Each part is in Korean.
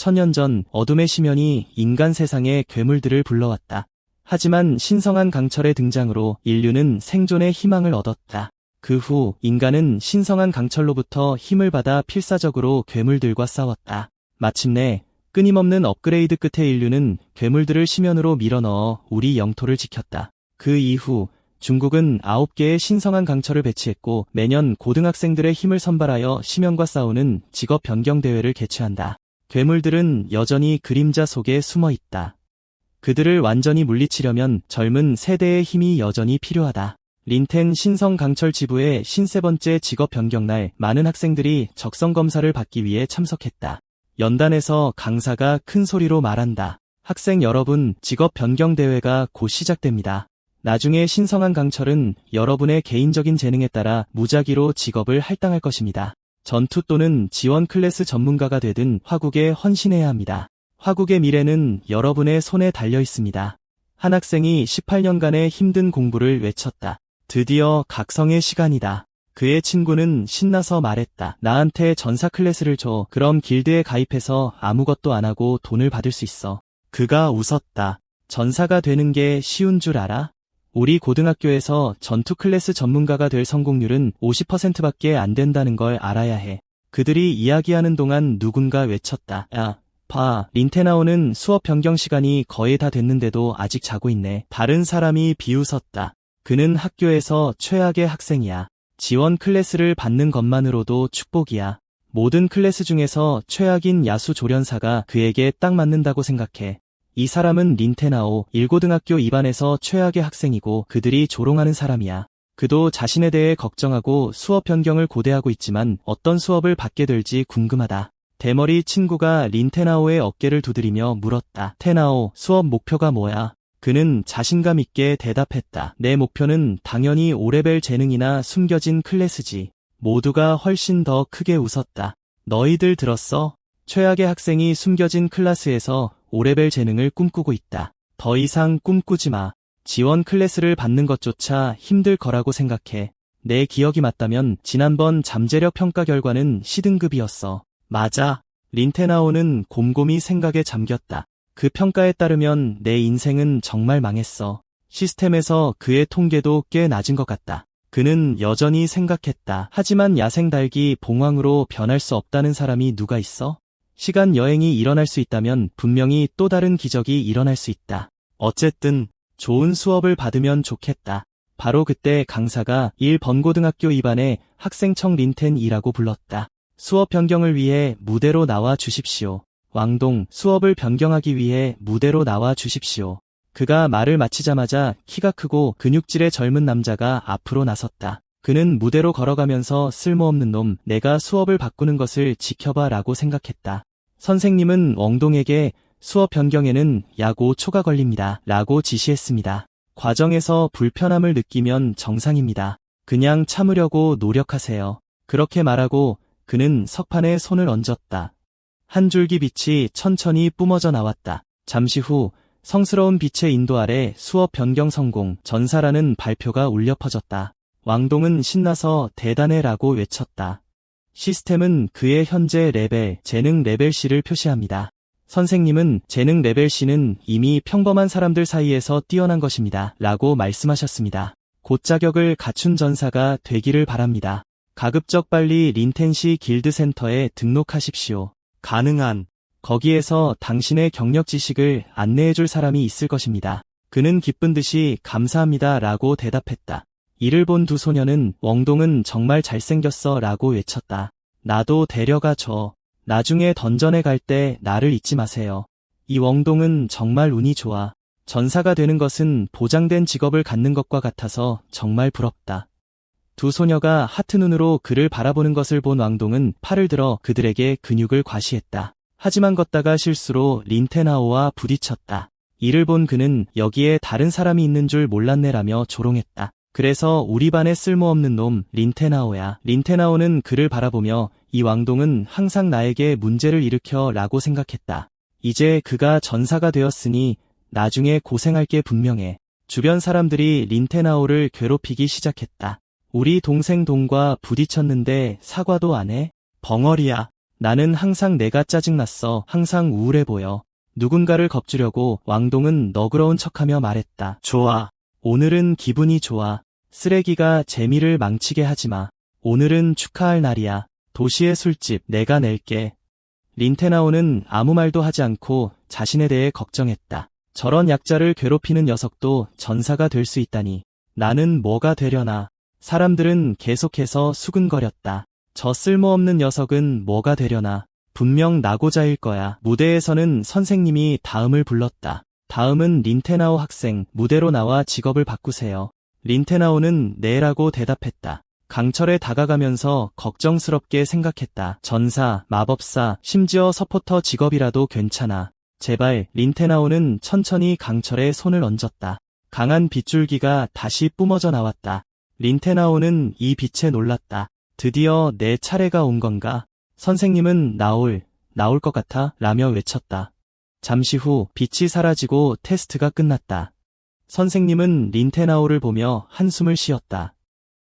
천년 전 어둠의 심연이 인간 세상에 괴물들을 불러왔다. 하지만 신성한 강철의 등장으로 인류는 생존의 희망을 얻었다. 그 후 인간은 신성한 강철로부터 힘을 받아 필사적으로 괴물들과 싸웠다. 마침내 끊임없는 업그레이드 끝에 인류는 괴물들을 심연으로 밀어넣어 우리 영토를 지켰다. 그 이후 중국은 9개의 신성한 강철을 배치했고 매년 고등학생들의 힘을 선발하여 심연과 싸우는 직업 변경 대회를 개최한다. 괴물들은 여전히 그림자 속에 숨어 있다. 그들을 완전히 물리치려면 젊은 세대의 힘이 여전히 필요하다. 린텐 신성 강철 지부의 53번째 직업 변경 날 많은 학생들이 적성 검사를 받기 위해 참석했다. 연단에서 강사가 큰 소리로 말한다. 학생 여러분, 직업 변경 대회가 곧 시작됩니다. 나중에 신성한 강철은 여러분의 개인적인 재능에 따라 무작위로 직업을 할당할 것입니다. 전투 또는 지원 클래스 전문가가 되든 화국에 헌신해야 합니다. 화국의 미래는 여러분의 손에 달려 있습니다. 한 학생이 18년간의 힘든 공부를 외쳤다. 드디어 각성의 시간이다. 그의 친구는 신나서 말했다. 나한테 전사 클래스를 줘. 그럼 길드에 가입해서 아무것도 안 하고 돈을 받을 수 있어. 그가 웃었다. 전사가 되는 게 쉬운 줄 알아? 우리 고등학교에서 전투 클래스 전문가가 될 성공률은 50%밖에 안 된다는 걸 알아야 해. 그들이 이야기하는 동안 누군가 외쳤다. 야, 봐. 린테나오는 수업 변경 시간이 거의 다 됐는데도 아직 자고 있네. 다른 사람이 비웃었다. 그는 학교에서 최악의 학생이야. 지원 클래스를 받는 것만으로도 축복이야. 모든 클래스 중에서 최악인 야수 조련사가 그에게 딱 맞는다고 생각해. 이 사람은 린테나오 1고등학교 2반에서 최악의 학생이고 그들이 조롱하는 사람이야. 그도 자신에 대해 걱정하고 수업 변경을 고대하고 있지만 어떤 수업을 받게 될지 궁금하다. 대머리 친구가 린테나오의 어깨를 두드리며 물었다. 테나오, 수업 목표가 뭐야? 그는 자신감 있게 대답했다. 내 목표는 당연히 5레벨 재능이나 숨겨진 클래스지. 모두가 훨씬 더 크게 웃었다. 너희들 들었어? 최악의 학생이 숨겨진 클래스에서 5레벨 재능을 꿈꾸고 있다. 더 이상 꿈꾸지 마. 지원 클래스를 받는 것조차 힘들 거라고 생각해. 내 기억이 맞다면 지난번 잠재력 평가 결과는 C등급이었어. 맞아. 린테나오는 곰곰이 생각에 잠겼다. 그 평가에 따르면 내 인생은 정말 망했어. 시스템에서 그의 통계도 꽤 낮은 것 같다. 그는 여전히 생각했다. 하지만 야생 닭이 봉황으로 변할 수 없다는 사람이 누가 있어? 시간 여행이 일어날 수 있다면 분명히 또 다른 기적이 일어날 수 있다. 어쨌든 좋은 수업을 받으면 좋겠다. 바로 그때 강사가 1번고등학교 2반의 학생청 린텐이라고 불렀다. 수업 변경을 위해 무대로 나와 주십시오. 왕동, 수업을 변경하기 위해 무대로 나와 주십시오. 그가 말을 마치자마자 키가 크고 근육질의 젊은 남자가 앞으로 나섰다. 그는 무대로 걸어가면서 쓸모없는 놈, 내가 수업을 바꾸는 것을 지켜봐 라고 생각했다. 선생님은 웡동에게 수업 변경에는 약 5초가 걸립니다 라고 지시했습니다. 과정에서 불편함을 느끼면 정상입니다. 그냥 참으려고 노력하세요. 그렇게 말하고 그는 석판에 손을 얹었다. 한 줄기 빛이 천천히 뿜어져 나왔다. 잠시 후 성스러운 빛의 인도 아래 수업 변경 성공, 전사라는 발표가 울려 퍼졌다. 왕동은 신나서 대단해 라고 외쳤다. 시스템은 그의 현재 레벨, 재능 레벨 C를 표시합니다. 선생님은 재능 레벨 C는 이미 평범한 사람들 사이에서 뛰어난 것입니다 라고 말씀하셨습니다. 곧 자격을 갖춘 전사가 되기를 바랍니다. 가급적 빨리 린텐시 길드 센터에 등록하십시오. 가능한 거기에서 당신의 경력 지식을 안내해줄 사람이 있을 것입니다. 그는 기쁜 듯이 감사합니다 라고 대답했다. 이를 본 두 소녀는 웡동은 정말 잘생겼어 라고 외쳤다. 나도 데려가 줘. 나중에 던전에 갈 때 나를 잊지 마세요. 이 웡동은 정말 운이 좋아. 전사가 되는 것은 보장된 직업을 갖는 것과 같아서 정말 부럽다. 두 소녀가 하트 눈으로 그를 바라보는 것을 본 왕동은 팔을 들어 그들에게 근육을 과시했다. 하지만 걷다가 실수로 린테나오와 부딪혔다. 이를 본 그는 여기에 다른 사람이 있는 줄 몰랐네라며 조롱했다. 그래서 우리 반에 쓸모없는 놈 린테나오야. 린테나오는 그를 바라보며 이 왕동은 항상 나에게 문제를 일으켜 라고 생각했다. 이제 그가 전사가 되었으니 나중에 고생할 게 분명해. 주변 사람들이 린테나오를 괴롭히기 시작했다. 우리 동생 동과 부딪혔는데 사과도 안 해? 벙어리야. 나는 항상 내가 짜증났어. 항상 우울해 보여. 누군가를 겁주려고. 왕동은 너그러운 척하며 말했다. 좋아. 오늘은 기분이 좋아. 쓰레기가 재미를 망치게 하지마. 오늘은 축하할 날이야. 도시의 술집 내가 낼게. 린테나오는 아무 말도 하지 않고 자신에 대해 걱정했다. 저런 약자를 괴롭히는 녀석도 전사가 될 수 있다니. 나는 뭐가 되려나. 사람들은 계속해서 수근거렸다. 저 쓸모없는 녀석은 뭐가 되려나. 분명 나고자일 거야. 무대에서는 선생님이 다음을 불렀다. 다음은 린테나오 학생. 무대로 나와 직업을 바꾸세요. 린테나오는 네라고 대답했다. 강철에 다가가면서 걱정스럽게 생각했다. 전사, 마법사, 심지어 서포터 직업이라도 괜찮아. 제발. 린테나오는 천천히 강철에 손을 얹었다. 강한 빗줄기가 다시 뿜어져 나왔다. 린테나오는 이 빛에 놀랐다. 드디어 내 차례가 온 건가? 선생님은 나올 것 같아? 라며 외쳤다. 잠시 후 빛이 사라지고 테스트가 끝났다. 선생님은 린테나오를 보며 한숨을 쉬었다.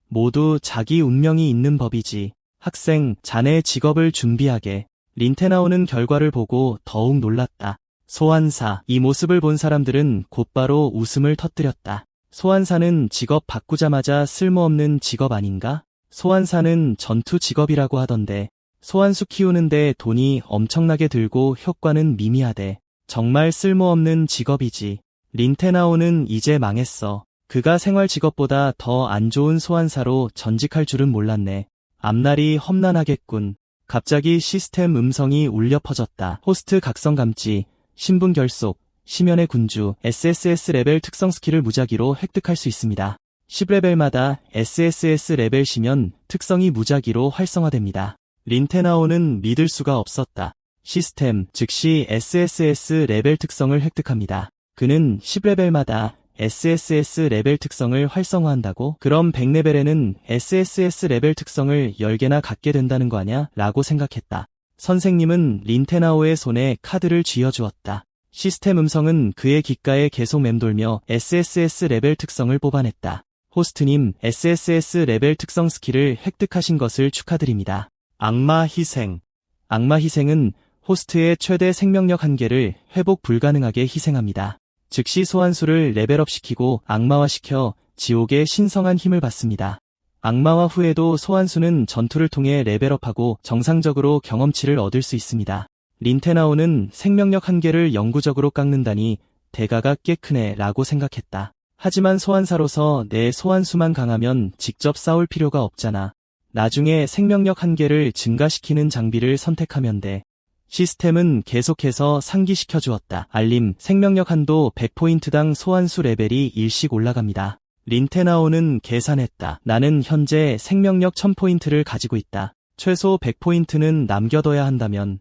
모두 자기 운명이 있는 법이지. 학생, 자네의 직업을 준비하게. 린테나오는 결과를 보고 더욱 놀랐다. 소환사. 이 모습을 본 사람들은 곧바로 웃음을 터뜨렸다. 소환사는 직업 바꾸자마자 쓸모없는 직업 아닌가? 소환사는 전투 직업이라고 하던데. 소환수 키우는데 돈이 엄청나게 들고 효과는 미미하대. 정말 쓸모없는 직업이지. 린테나오는 이제 망했어. 그가 생활 직업보다 더 안 좋은 소환사로 전직할 줄은 몰랐네. 앞날이 험난하겠군. 갑자기 시스템 음성이 울려 퍼졌다. 호스트 각성 감지, 신분 결속, 심연의 군주, SSS 레벨 특성 스킬을 무작위로 획득할 수 있습니다. 10레벨마다 SSS 레벨 시면 특성이 무작위로 활성화됩니다. 린테나오는 믿을 수가 없었다. 시스템, 즉시 SSS 레벨 특성을 획득합니다. 그는 10레벨마다 SSS 레벨 특성을 활성화한다고? 그럼 100레벨에는 SSS 레벨 특성을 10개나 갖게 된다는 거 아냐? 라고 생각했다. 선생님은 린테나오의 손에 카드를 쥐어주었다. 시스템 음성은 그의 귓가에 계속 맴돌며 SSS 레벨 특성을 뽑아냈다. 호스트님, SSS 레벨 특성 스킬을 획득하신 것을 축하드립니다. 악마 희생. 악마 희생은 호스트의 최대 생명력 1개를 회복 불가능하게 희생합니다. 즉시 소환수를 레벨업시키고 악마화시켜 지옥의 신성한 힘을 받습니다. 악마화 후에도 소환수는 전투를 통해 레벨업하고 정상적으로 경험치를 얻을 수 있습니다. 린테나오는 생명력 1개를 영구적으로 깎는다니 대가가 꽤 크네 라고 생각했다. 하지만 소환사로서 내 소환수만 강하면 직접 싸울 필요가 없잖아. 나중에 생명력 1개를 증가시키는 장비를 선택하면 돼. 시스템은 계속해서 상기시켜 주었다. 알림, 생명력 한도 100포인트당 소환수 레벨이 1씩 올라갑니다. 린테나오는 계산했다. 나는 현재 생명력 1000포인트를 가지고 있다. 최소 100포인트는 남겨둬야 한다면.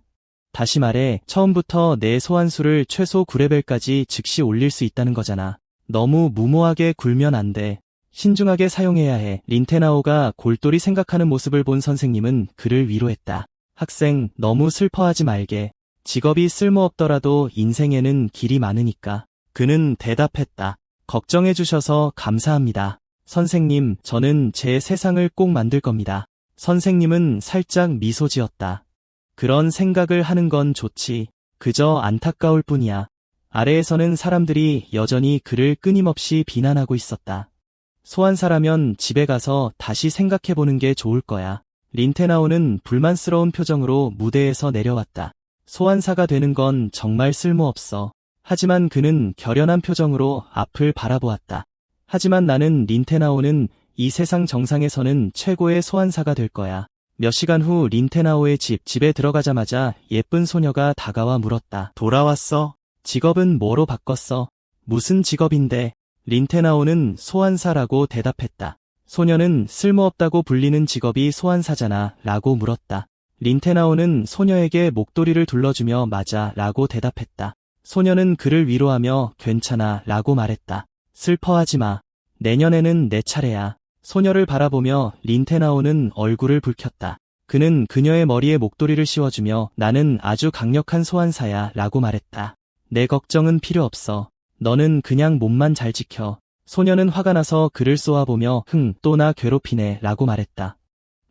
다시 말해, 처음부터 내 소환수를 최소 9레벨까지 즉시 올릴 수 있다는 거잖아. 너무 무모하게 굴면 안 돼. 신중하게 사용해야 해. 린테나오가 골똘히 생각하는 모습을 본 선생님은 그를 위로했다. 학생, 너무 슬퍼하지 말게. 직업이 쓸모없더라도 인생에는 길이 많으니까. 그는 대답했다. 걱정해 주셔서 감사합니다. 선생님, 저는 제 세상을 꼭 만들 겁니다. 선생님은 살짝 미소 지었다. 그런 생각을 하는 건 좋지. 그저 안타까울 뿐이야. 아래에서는 사람들이 여전히 그를 끊임없이 비난하고 있었다. 소환사라면 집에 가서 다시 생각해보는 게 좋을 거야. 린테나오는 불만스러운 표정으로 무대에서 내려왔다. 소환사가 되는 건 정말 쓸모없어. 하지만 그는 결연한 표정으로 앞을 바라보았다. 하지만 나는 린테나오는 이 세상 정상에서는 최고의 소환사가 될 거야. 몇 시간 후 린테나오의 집에 들어가자마자 예쁜 소녀가 다가와 물었다. 돌아왔어? 직업은 뭐로 바꿨어? 무슨 직업인데? 린테나오는 소환사라고 대답했다. 소녀는 쓸모없다고 불리는 직업이 소환사잖아 라고 물었다. 린테나오는 소녀에게 목도리를 둘러주며 맞아 라고 대답했다. 소녀는 그를 위로하며 괜찮아 라고 말했다. 슬퍼하지 마. 내년에는 내 차례야. 소녀를 바라보며 린테나오는 얼굴을 붉혔다. 그는 그녀의 머리에 목도리를 씌워주며 나는 아주 강력한 소환사야 라고 말했다. 내 걱정은 필요 없어. 너는 그냥 몸만 잘 지켜. 소녀는 화가 나서 그를 쏘아보며 또 나 괴롭히네 라고 말했다.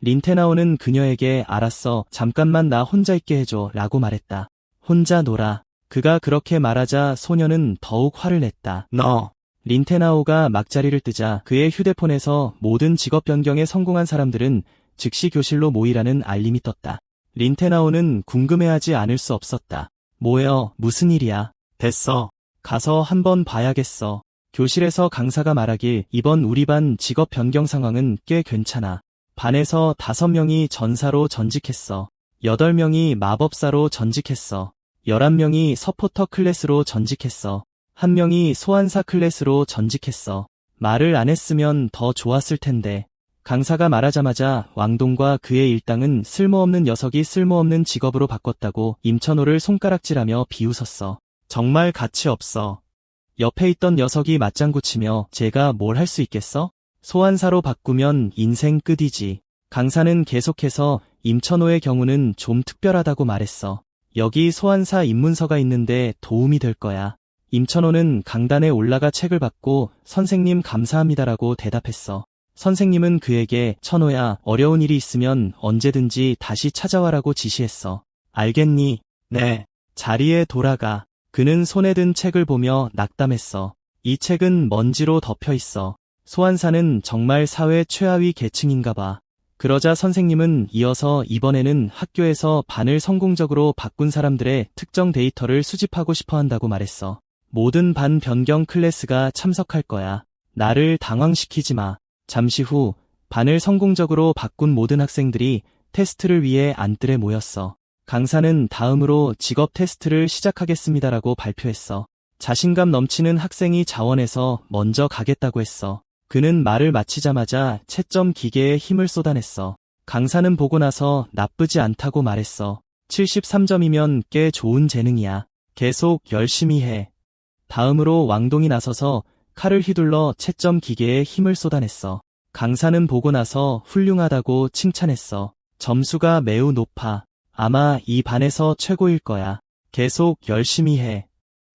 린테나오는 그녀에게 알았어, 잠깐만 나 혼자 있게 해줘 라고 말했다. 혼자 놀아. 그가 그렇게 말하자 소녀는 더욱 화를 냈다. 너. 린테나오가 막자리를 뜨자 그의 휴대폰에서 모든 직업 변경에 성공한 사람들은 즉시 교실로 모이라는 알림이 떴다. 린테나오는 궁금해하지 않을 수 없었다. 뭐여, 무슨 일이야? 됐어. 가서 한번 봐야겠어. 교실에서 강사가 말하길 이번 우리 반 직업 변경 상황은 꽤 괜찮아. 반에서 5명이 전사로 전직했어. 8명이 마법사로 전직했어. 11명이 서포터 클래스로 전직했어. 1명이 소환사 클래스로 전직했어. 말을 안 했으면 더 좋았을 텐데. 강사가 말하자마자 왕동과 그의 일당은 쓸모없는 녀석이 쓸모없는 직업으로 바꿨다고 임천호를 손가락질하며 비웃었어. 정말 가치 없어. 옆에 있던 녀석이 맞장구 치며 제가 뭘 할 수 있겠어? 소환사로 바꾸면 인생 끝이지. 강사는 계속해서 임천호의 경우는 좀 특별하다고 말했어. 여기 소환사 입문서가 있는데 도움이 될 거야. 임천호는 강단에 올라가 책을 받고 선생님 감사합니다라고 대답했어. 선생님은 그에게 천호야, 어려운 일이 있으면 언제든지 다시 찾아와라고 지시했어. 알겠니? 네. 자리에 돌아가. 그는 손에 든 책을 보며 낙담했어. 이 책은 먼지로 덮여 있어. 소환사는 정말 사회 최하위 계층인가 봐. 그러자 선생님은 이어서 이번에는 학교에서 반을 성공적으로 바꾼 사람들의 특정 데이터를 수집하고 싶어 한다고 말했어. 모든 반 변경 클래스가 참석할 거야. 나를 당황시키지 마. 잠시 후 반을 성공적으로 바꾼 모든 학생들이 테스트를 위해 안뜰에 모였어. 강사는 다음으로 직업 테스트를 시작하겠습니다라고 발표했어. 자신감 넘치는 학생이 자원해서 먼저 가겠다고 했어. 그는 말을 마치자마자 채점 기계에 힘을 쏟아냈어. 강사는 보고 나서 나쁘지 않다고 말했어. 73점이면 꽤 좋은 재능이야. 계속 열심히 해. 다음으로 왕동이 나서서 칼을 휘둘러 채점 기계에 힘을 쏟아냈어. 강사는 보고 나서 훌륭하다고 칭찬했어. 점수가 매우 높아. 아마 이 반에서 최고일 거야. 계속 열심히 해.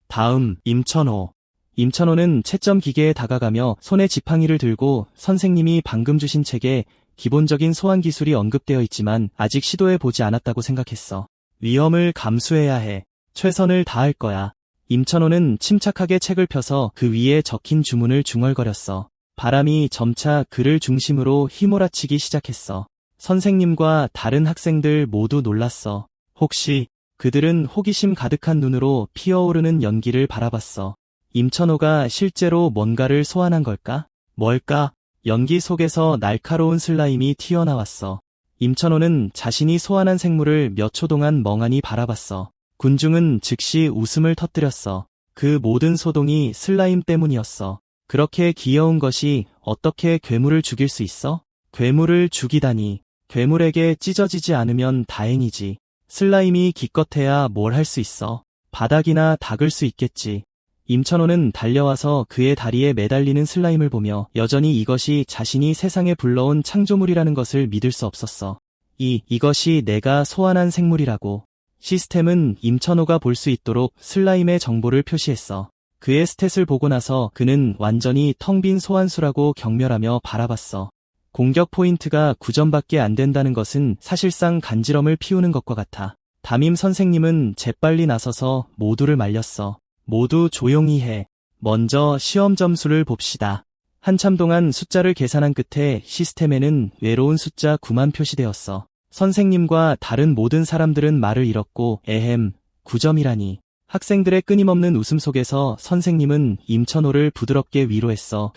다음, 임천호. 임천호는 채점 기계에 다가가며 손에 지팡이를 들고 선생님이 방금 주신 책에 기본적인 소환 기술이 언급되어 있지만 아직 시도해 보지 않았다고 생각했어. 위험을 감수해야 해. 최선을 다할 거야. 임천호는 침착하게 책을 펴서 그 위에 적힌 주문을 중얼거렸어. 바람이 점차 그를 중심으로 휘몰아치기 시작했어. 선생님과 다른 학생들 모두 놀랐어. 혹시 그들은 호기심 가득한 눈으로 피어오르는 연기를 바라봤어. 임천호가 실제로 뭔가를 소환한 걸까? 뭘까? 연기 속에서 날카로운 슬라임이 튀어나왔어. 임천호는 자신이 소환한 생물을 몇 초 동안 멍하니 바라봤어. 군중은 즉시 웃음을 터뜨렸어. 그 모든 소동이 슬라임 때문이었어. 그렇게 귀여운 것이 어떻게 괴물을 죽일 수 있어? 괴물을 죽이다니. 괴물에게 찢어지지 않으면 다행이지. 슬라임이 기껏해야 뭘 할 수 있어. 바닥이나 닦을 수 있겠지. 임천호는 달려와서 그의 다리에 매달리는 슬라임을 보며 여전히 이것이 자신이 세상에 불러온 창조물이라는 것을 믿을 수 없었어. 이것이 내가 소환한 생물이라고. 시스템은 임천호가 볼 수 있도록 슬라임의 정보를 표시했어. 그의 스탯을 보고 나서 그는 완전히 텅 빈 소환수라고 경멸하며 바라봤어. 공격 포인트가 9점밖에 안 된다는 것은 사실상 간지럼을 피우는 것과 같아. 담임 선생님은 재빨리 나서서 모두를 말렸어. 모두 조용히 해. 먼저 시험 점수를 봅시다. 한참 동안 숫자를 계산한 끝에 시스템에는 외로운 숫자 9만 표시되었어. 선생님과 다른 모든 사람들은 말을 잃었고 에헴, 9점이라니. 학생들의 끊임없는 웃음 속에서 선생님은 임천호를 부드럽게 위로했어.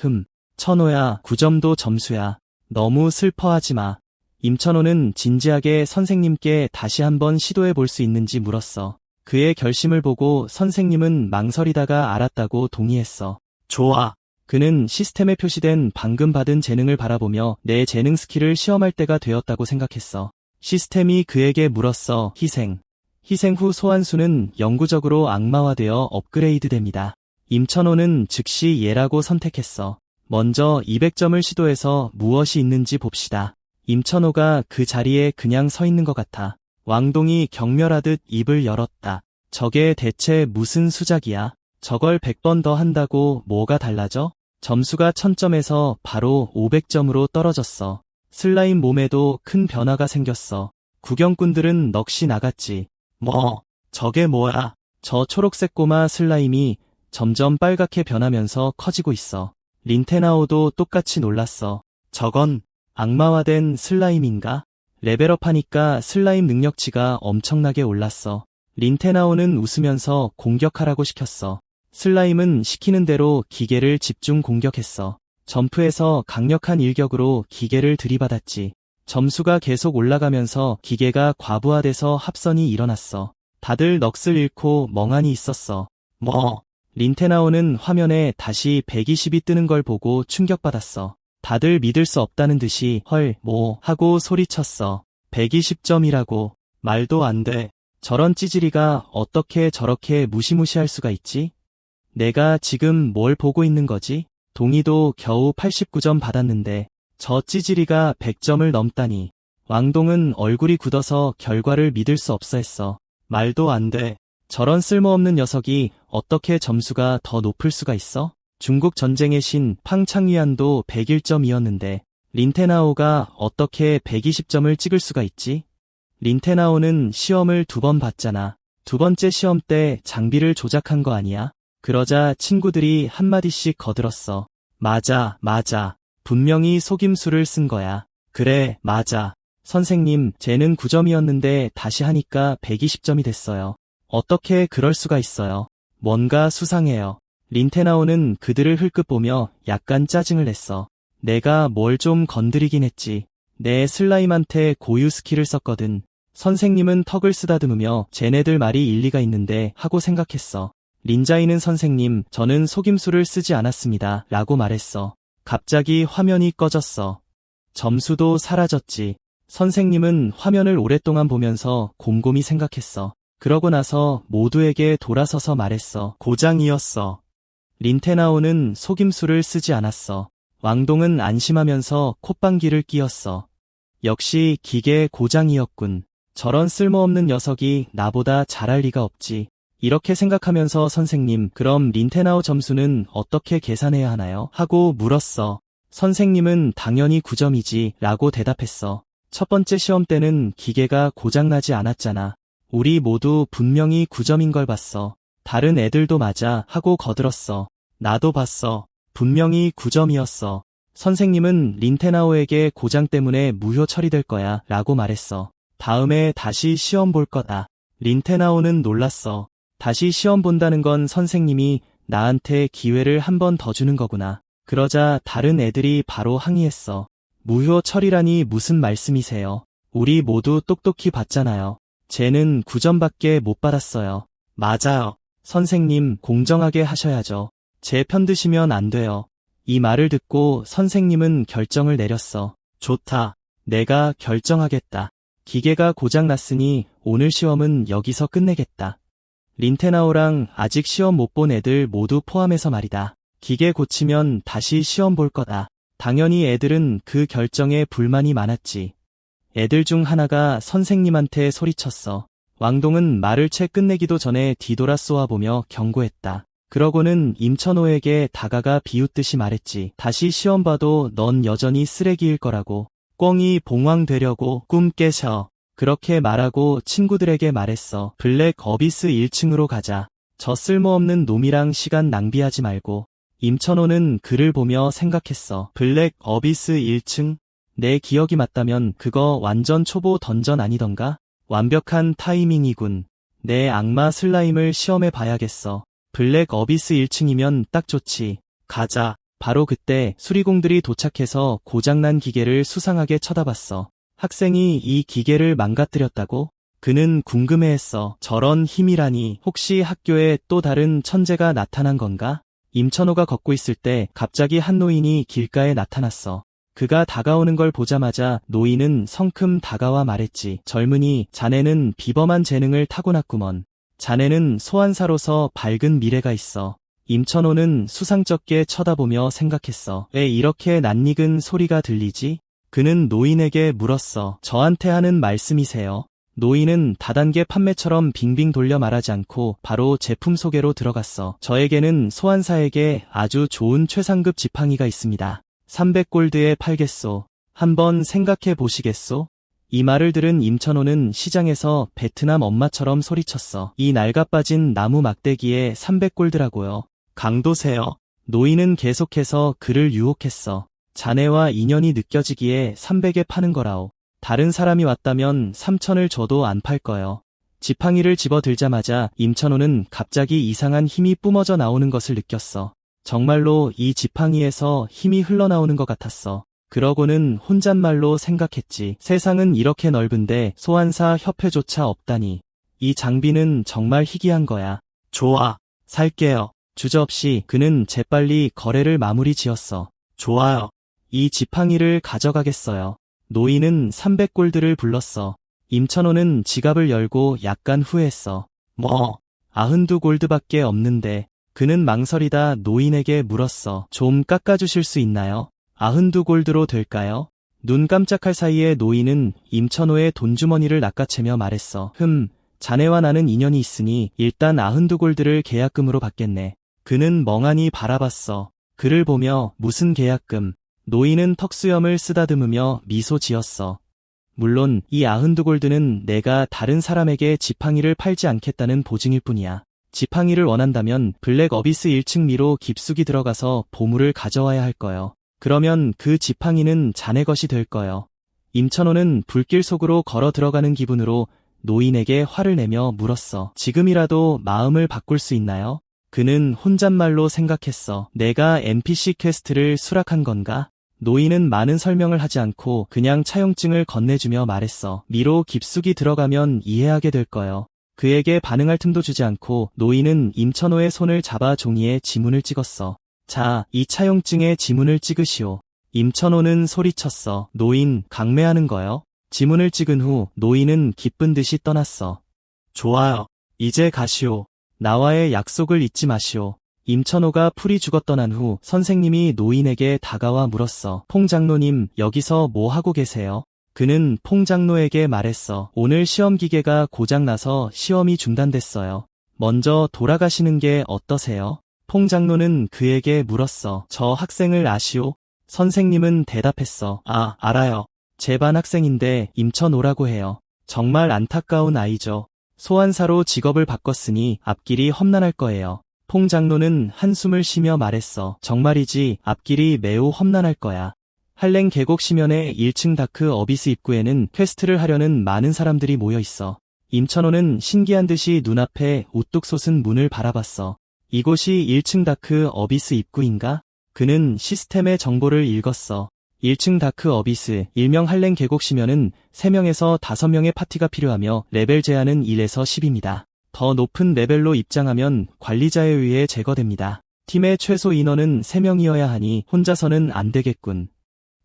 천호야, 9점도 점수야. 너무 슬퍼하지 마. 임천호는 진지하게 선생님께 다시 한번 시도해 볼 수 있는지 물었어. 그의 결심을 보고 선생님은 망설이다가 알았다고 동의했어. 좋아. 그는 시스템에 표시된 방금 받은 재능을 바라보며 내 재능 스킬을 시험할 때가 되었다고 생각했어. 시스템이 그에게 물었어. 희생 후 소환수는 영구적으로 악마화되어 업그레이드됩니다. 임천호는 즉시 예라고 선택했어. 먼저 200점을 시도해서 무엇이 있는지 봅시다. 임천호가 그 자리에 그냥 서 있는 것 같아. 왕동이 경멸하듯 입을 열었다. 저게 대체 무슨 수작이야? 저걸 100번 더 한다고 뭐가 달라져? 점수가 1000점에서 바로 500점으로 떨어졌어. 슬라임 몸에도 큰 변화가 생겼어. 구경꾼들은 넋이 나갔지. 뭐, 저게 뭐야? 저 초록색 꼬마 슬라임이 점점 빨갛게 변하면서 커지고 있어. 린테나오도 똑같이 놀랐어. 저건 악마화된 슬라임인가? 레벨업하니까 슬라임 능력치가 엄청나게 올랐어. 린테나오는 웃으면서 공격하라고 시켰어. 슬라임은 시키는 대로 기계를 집중 공격했어. 점프해서 강력한 일격으로 기계를 들이받았지. 점수가 계속 올라가면서 기계가 과부하돼서 합선이 일어났어. 다들 넋을 잃고 멍하니 있었어. 뭐? 린테나오는 화면에 다시 120이 뜨는 걸 보고 충격받았어. 다들 믿을 수 없다는 듯이 헐, 뭐 하고 소리쳤어. 120점이라고. 말도 안 돼. 저런 찌질이가 어떻게 저렇게 무시무시할 수가 있지? 내가 지금 뭘 보고 있는 거지? 동희도 겨우 89점 받았는데 저 찌질이가 100점을 넘다니. 왕동은 얼굴이 굳어서 결과를 믿을 수 없어 했어. 말도 안 돼. 저런 쓸모없는 녀석이 어떻게 점수가 더 높을 수가 있어? 중국 전쟁의 신 팡창위안도 101점이었는데 린테나오가 어떻게 120점을 찍을 수가 있지? 린테나오는 시험을 2번 봤잖아. 2번째 시험 때 장비를 조작한 거 아니야? 그러자 친구들이 한마디씩 거들었어. 맞아, 맞아. 분명히 속임수를 쓴 거야. 그래, 맞아. 선생님, 쟤는 9점이었는데 다시 하니까 120점이 됐어요. 어떻게 그럴 수가 있어요? 뭔가 수상해요. 린테나오는 그들을 흘끗 보며 약간 짜증을 냈어. 내가 뭘 좀 건드리긴 했지. 내 슬라임한테 고유 스킬을 썼거든. 선생님은 턱을 쓰다듬으며 쟤네들 말이 일리가 있는데 하고 생각했어. 린자이는 선생님, 저는 속임수를 쓰지 않았습니다. 라고 말했어. 갑자기 화면이 꺼졌어. 점수도 사라졌지. 선생님은 화면을 오랫동안 보면서 곰곰이 생각했어. 그러고 나서 모두에게 돌아서서 말했어. 고장이었어. 린테나오는 속임수를 쓰지 않았어. 왕동은 안심하면서 콧방귀를 뀌었어. 역시 기계 고장이었군. 저런 쓸모없는 녀석이 나보다 잘할 리가 없지. 이렇게 생각하면서 선생님, 그럼 린테나오 점수는 어떻게 계산해야 하나요? 하고 물었어. 선생님은 당연히 9점이지 라고 대답했어. 첫 번째 시험 때는 기계가 고장나지 않았잖아. 우리 모두 분명히 9점인 걸 봤어. 다른 애들도 맞아 하고 거들었어. 나도 봤어. 분명히 9점이었어. 선생님은 린테나오에게 고장 때문에 무효 처리될 거야 라고 말했어. 다음에 다시 시험 볼 거다. 린테나오는 놀랐어. 다시 시험 본다는 건 선생님이 나한테 기회를 한 번 더 주는 거구나. 그러자 다른 애들이 바로 항의했어. 무효 처리라니 무슨 말씀이세요? 우리 모두 똑똑히 봤잖아요. 쟤는 9점밖에 못 받았어요. 맞아요. 선생님, 공정하게 하셔야죠. 제 편 드시면 안 돼요. 이 말을 듣고 선생님은 결정을 내렸어. 좋다. 내가 결정하겠다. 기계가 고장났으니 오늘 시험은 여기서 끝내겠다. 린테나오랑 아직 시험 못 본 애들 모두 포함해서 말이다. 기계 고치면 다시 시험 볼 거다. 당연히 애들은 그 결정에 불만이 많았지. 애들 중 하나가 선생님한테 소리쳤어. 왕동은 말을 채 끝내기도 전에 뒤돌아 쏘아보며 경고했다. 그러고는 임천호에게 다가가 비웃듯이 말했지. 다시 시험 봐도 넌 여전히 쓰레기일 거라고. 꿩이 봉황되려고 꿈 깨셔. 그렇게 말하고 친구들에게 말했어. 블랙 어비스 1층으로 가자. 저 쓸모없는 놈이랑 시간 낭비하지 말고. 임천호는 그를 보며 생각했어. 블랙 어비스 1층? 내 기억이 맞다면 그거 완전 초보 던전 아니던가? 완벽한 타이밍이군. 내 악마 슬라임을 시험해 봐야겠어. 블랙 어비스 1층이면 딱 좋지. 가자. 바로 그때 수리공들이 도착해서 고장난 기계를 수상하게 쳐다봤어. 학생이 이 기계를 망가뜨렸다고? 그는 궁금해했어. 저런 힘이라니. 혹시 학교에 또 다른 천재가 나타난 건가? 임천호가 걷고 있을 때 갑자기 한 노인이 길가에 나타났어. 그가 다가오는 걸 보자마자 노인은 성큼 다가와 말했지. 젊은이, 자네는 비범한 재능을 타고났구먼. 자네는 소환사로서 밝은 미래가 있어. 임천호는 수상쩍게 쳐다보며 생각했어. 왜 이렇게 낯익은 소리가 들리지? 그는 노인에게 물었어. 저한테 하는 말씀이세요? 노인은 다단계 판매처럼 빙빙 돌려 말하지 않고 바로 제품 소개로 들어갔어. 저에게는 소환사에게 아주 좋은 최상급 지팡이가 있습니다. 300골드에 팔겠소. 한번 생각해 보시겠소? 이 말을 들은 임천호는 시장에서 베트남 엄마처럼 소리쳤어. 이 낡아빠진 나무 막대기에 300골드라고요. 강도세요. 노인은 계속해서 그를 유혹했어. 자네와 인연이 느껴지기에 300에 파는 거라오. 다른 사람이 왔다면 3천을 줘도 안 팔 거요. 지팡이를 집어들자마자 임천호는 갑자기 이상한 힘이 뿜어져 나오는 것을 느꼈어. 정말로 이 지팡이에서 힘이 흘러나오는 것 같았어. 그러고는 혼잣말로 생각했지. 세상은 이렇게 넓은데 소환사 협회조차 없다니. 이 장비는 정말 희귀한 거야. 좋아, 살게요. 주저없이 그는 재빨리 거래를 마무리 지었어. 좋아요. 이 지팡이를 가져가겠어요. 노인은 300골드를 불렀어. 임천호는 지갑을 열고 약간 후회했어. 92골드밖에 없는데. 그는 망설이다 노인에게 물었어. 좀 깎아주실 수 있나요? 92골드로 될까요? 눈 깜짝할 사이에 노인은 임천호의 돈주머니를 낚아채며 말했어. 자네와 나는 인연이 있으니 일단 92골드를 계약금으로 받겠네. 그는 멍하니 바라봤어. 그를 보며 무슨 계약금? 노인은 턱수염을 쓰다듬으며 미소 지었어. 물론 이 92골드는 내가 다른 사람에게 지팡이를 팔지 않겠다는 보증일 뿐이야. 지팡이를 원한다면 블랙 어비스 1층 미로 깊숙이 들어가서 보물을 가져와야 할 거요. 그러면 그 지팡이는 자네 것이 될 거요. 임천호는 불길 속으로 걸어 들어가는 기분으로 노인에게 화를 내며 물었어. 지금이라도 마음을 바꿀 수 있나요? 그는 혼잣말로 생각했어. 내가 NPC 퀘스트를 수락한 건가? 노인은 많은 설명을 하지 않고 그냥 차용증을 건네주며 말했어. 미로 깊숙이 들어가면 이해하게 될 거요. 그에게 반응할 틈도 주지 않고 노인은 임천호의 손을 잡아 종이에 지문을 찍었어. 자, 이 차용증에 지문을 찍으시오. 임천호는 소리쳤어. 노인, 강매하는 거요? 지문을 찍은 후 노인은 기쁜 듯이 떠났어. 좋아요. 이제 가시오. 나와의 약속을 잊지 마시오. 임천호가 풀이 죽어 떠난 후 선생님이 노인에게 다가와 물었어. 퐁 장로님, 여기서 뭐 하고 계세요? 그는 퐁 장로에게 말했어. 오늘 시험 기계가 고장나서 시험이 중단됐어요. 먼저 돌아가시는 게 어떠세요? 퐁 장로는 그에게 물었어. 저 학생을 아시오? 선생님은 대답했어. 아, 알아요. 제 반 학생인데 임천호라고 해요. 정말 안타까운 아이죠. 소환사로 직업을 바꿨으니 앞길이 험난할 거예요. 퐁 장로는 한숨을 쉬며 말했어. 정말이지, 앞길이 매우 험난할 거야. 할랭 계곡 시면의 1층 다크 어비스 입구에는 퀘스트를 하려는 많은 사람들이 모여 있어. 임천호는 신기한 듯이 눈앞에 우뚝 솟은 문을 바라봤어. 이곳이 1층 다크 어비스 입구인가? 그는 시스템의 정보를 읽었어. 1층 다크 어비스, 일명 할랭 계곡 시면은 3명에서 5명의 파티가 필요하며 레벨 제한은 1에서 10입니다. 더 높은 레벨로 입장하면 관리자에 의해 제거됩니다. 팀의 최소 인원은 3명이어야 하니 혼자서는 안 되겠군.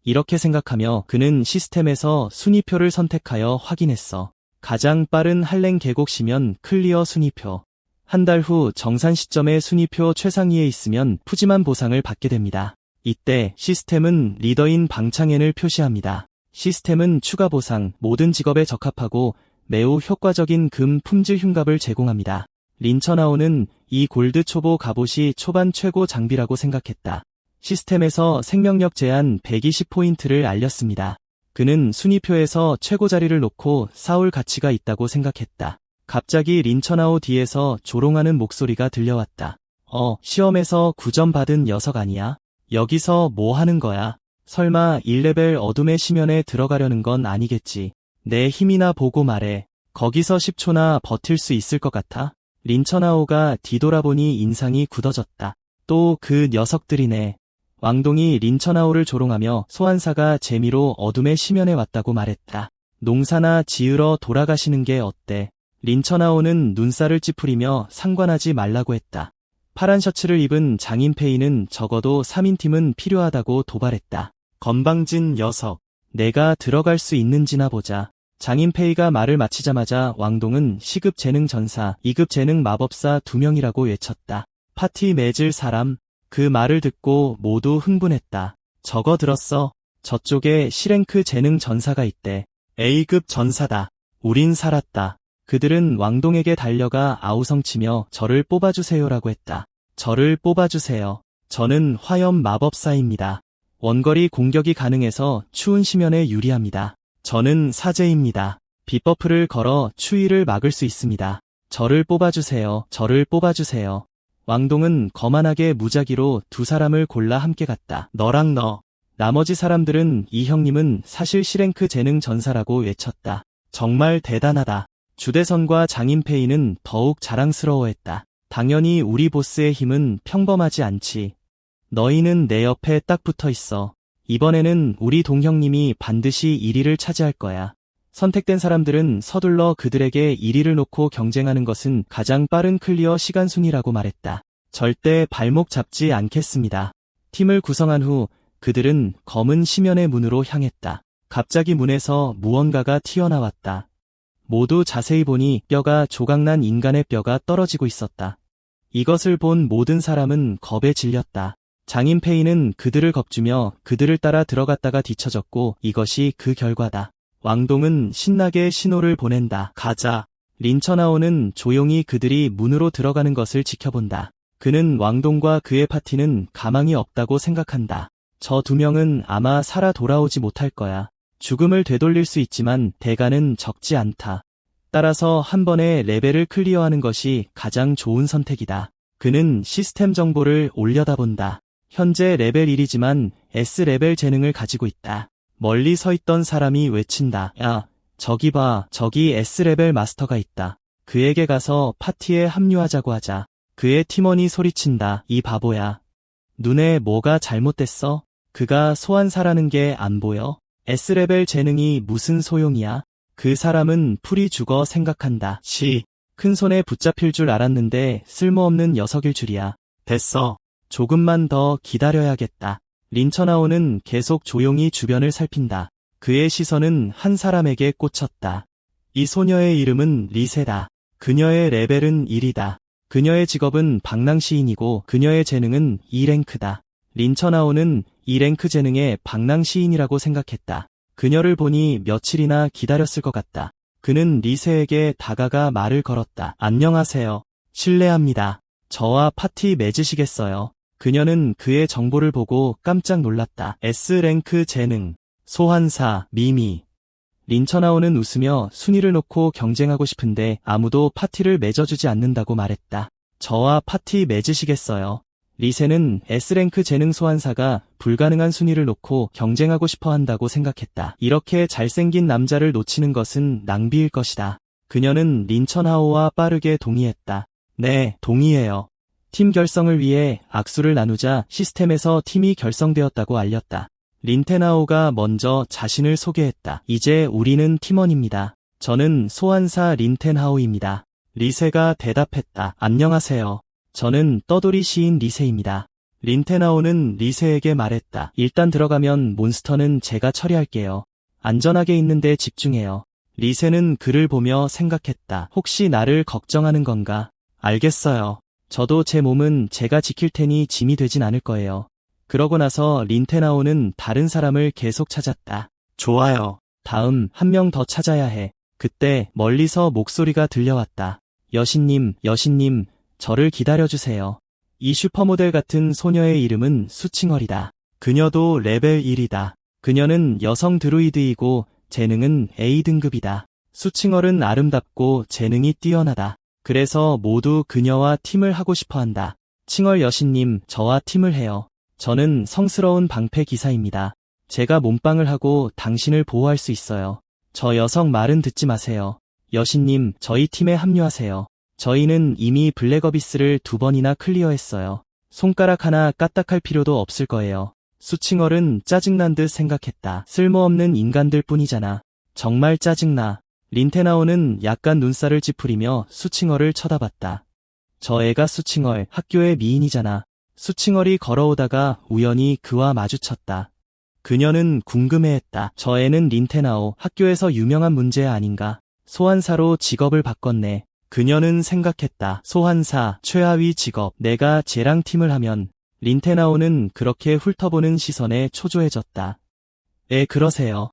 이렇게 생각하며 그는 시스템에서 순위표를 선택하여 확인했어. 가장 빠른 할랭 계곡 시면 클리어 순위표. 한 달 후 정산 시점의 순위표 최상위에 있으면 푸짐한 보상을 받게 됩니다. 이때 시스템은 리더인 방창현을 표시합니다. 시스템은 추가 보상, 모든 직업에 적합하고 매우 효과적인 금 품질 흉갑을 제공합니다. 린처나오는 이 골드 초보 갑옷이 초반 최고 장비라고 생각했다. 시스템에서 생명력 제한 120포인트를 알렸습니다. 그는 순위표에서 최고 자리를 놓고 싸울 가치가 있다고 생각했다. 갑자기 린처나오 뒤에서 조롱하는 목소리가 들려왔다. 시험에서 9점 받은 녀석 아니야? 여기서 뭐 하는 거야? 설마 1레벨 어둠의 심연에 들어가려는 건 아니겠지. 내 힘이나 보고 말해. 거기서 10초나 버틸 수 있을 것 같아? 린처나오가 뒤돌아보니 인상이 굳어졌다. 또 그 녀석들이네. 왕동이 린처나오를 조롱하며 소환사가 재미로 어둠의 심연에 왔다고 말했다. 농사나 지으러 돌아가시는 게 어때? 린처나오는 눈살을 찌푸리며 상관하지 말라고 했다. 파란 셔츠를 입은 장인페이는 적어도 3인팀은 필요하다고 도발했다. 건방진 녀석. 내가 들어갈 수 있는지나 보자. 장인페이가 말을 마치자마자 왕동은 시급 재능 전사, 2급 재능 마법사 2명이라고 외쳤다. 파티 맺을 사람? 그 말을 듣고 모두 흥분했다. 저거 들었어? 저쪽에 C랭크 재능 전사가 있대. A급 전사다. 우린 살았다. 그들은 왕동에게 달려가 아우성치며 저를 뽑아주세요라고 했다. 저를 뽑아주세요. 저는 화염 마법사입니다. 원거리 공격이 가능해서 추운 시면에 유리합니다. 저는 사제입니다. 비버프를 걸어 추위를 막을 수 있습니다. 저를 뽑아주세요. 저를 뽑아주세요. 왕동은 거만하게 무작위로 두 사람을 골라 함께 갔다. 너랑 너. 나머지 사람들은 이 형님은 사실 C랭크 재능 전사라고 외쳤다. 정말 대단하다. 주대선과 장인페이는 더욱 자랑스러워했다. 당연히 우리 보스의 힘은 평범하지 않지. 너희는 내 옆에 딱 붙어 있어. 이번에는 우리 동형님이 반드시 1위를 차지할 거야. 선택된 사람들은 서둘러 그들에게 1위를 놓고 경쟁하는 것은 가장 빠른 클리어 시간 순위라고 말했다. 절대 발목 잡지 않겠습니다. 팀을 구성한 후 그들은 검은 시면의 문으로 향했다. 갑자기 문에서 무언가가 튀어나왔다. 모두 자세히 보니 뼈가 조각난 인간의 뼈가 떨어지고 있었다. 이것을 본 모든 사람은 겁에 질렸다. 장인페이는 그들을 겁주며 그들을 따라 들어갔다가 뒤처졌고 이것이 그 결과다. 왕동은 신나게 신호를 보낸다. 가자. 린처나오는 조용히 그들이 문으로 들어가는 것을 지켜본다. 그는 왕동과 그의 파티는 가망이 없다고 생각한다. 저 두 명은 아마 살아 돌아오지 못할 거야. 죽음을 되돌릴 수 있지만 대가는 적지 않다. 따라서 한 번에 레벨을 클리어하는 것이 가장 좋은 선택이다. 그는 시스템 정보를 올려다본다. 현재 레벨 1이지만 S레벨 재능을 가지고 있다. 멀리 서 있던 사람이 외친다. 야, 저기 봐, 저기 S레벨 마스터가 있다. 그에게 가서 파티에 합류하자고 하자. 그의 팀원이 소리친다. 이 바보야. 눈에 뭐가 잘못됐어? 그가 소환사라는 게 안 보여? S레벨 재능이 무슨 소용이야? 그 사람은 풀이 죽어 생각한다. 큰 손에 붙잡힐 줄 알았는데 쓸모없는 녀석일 줄이야. 됐어. 조금만 더 기다려야겠다. 린처나오는 계속 조용히 주변을 살핀다. 그의 시선은 한 사람에게 꽂혔다. 이 소녀의 이름은 리세다. 그녀의 레벨은 1이다. 그녀의 직업은 방랑시인이고 그녀의 재능은 2랭크다. 린처나오는 2랭크 재능의 방랑시인이라고 생각했다. 그녀를 보니 며칠이나 기다렸을 것 같다. 그는 리세에게 다가가 말을 걸었다. 안녕하세요. 실례합니다. 저와 파티 맺으시겠어요? 그녀는 그의 정보를 보고 깜짝 놀랐다. S랭크 재능, 소환사, 미미. 린처나오는 웃으며 순위를 놓고 경쟁하고 싶은데 아무도 파티를 맺어주지 않는다고 말했다. 저와 파티 맺으시겠어요? 리세는 S랭크 재능 소환사가 불가능한 순위를 놓고 경쟁하고 싶어 한다고 생각했다. 이렇게 잘생긴 남자를 놓치는 것은 낭비일 것이다. 그녀는 린처나오와 빠르게 동의했다. 네, 동의해요. 팀 결성을 위해 악수를 나누자 시스템에서 팀이 결성되었다고 알렸다. 린테나오가 먼저 자신을 소개했다. 이제 우리는 팀원입니다. 저는 소환사 린텐하오입니다. 리세가 대답했다. 안녕하세요. 저는 떠돌이 시인 리세입니다. 린테나오는 리세에게 말했다. 일단 들어가면 몬스터는 제가 처리할게요. 안전하게 있는데 집중해요. 리세는 그를 보며 생각했다. 혹시 나를 걱정하는 건가? 알겠어요. 저도 제 몸은 제가 지킬 테니 짐이 되진 않을 거예요. 그러고 나서 린테나오는 다른 사람을 계속 찾았다. 좋아요. 다음 한 명 더 찾아야 해. 그때 멀리서 목소리가 들려왔다. 여신님, 여신님, 저를 기다려주세요. 이 슈퍼모델 같은 소녀의 이름은 수칭얼이다. 그녀도 레벨 1이다. 그녀는 여성 드루이드이고 재능은 A등급이다. 수칭얼은 아름답고 재능이 뛰어나다. 그래서 모두 그녀와 팀을 하고 싶어한다. 칭얼 여신님, 저와 팀을 해요. 저는 성스러운 방패 기사입니다. 제가 몸빵을 하고 당신을 보호할 수 있어요. 저 여성 말은 듣지 마세요. 여신님, 저희 팀에 합류하세요. 저희는 이미 블랙어비스를 2번이나 클리어했어요. 손가락 하나 까딱할 필요도 없을 거예요. 수칭얼은 짜증난 듯 생각했다. 쓸모없는 인간들 뿐이잖아. 정말 짜증나. 린테나오는 약간 눈살을 찌푸리며 수칭얼을 쳐다봤다. 저 애가 수칭얼, 학교의 미인이잖아. 수칭얼이 걸어오다가 우연히 그와 마주쳤다. 그녀는 궁금해했다. 저 애는 린테나오, 학교에서 유명한 문제 아닌가? 소환사로 직업을 바꿨네. 그녀는 생각했다. 소환사, 최하위 직업. 내가 쟤랑 팀을 하면. 린테나오는 그렇게 훑어보는 시선에 초조해졌다. 그러세요.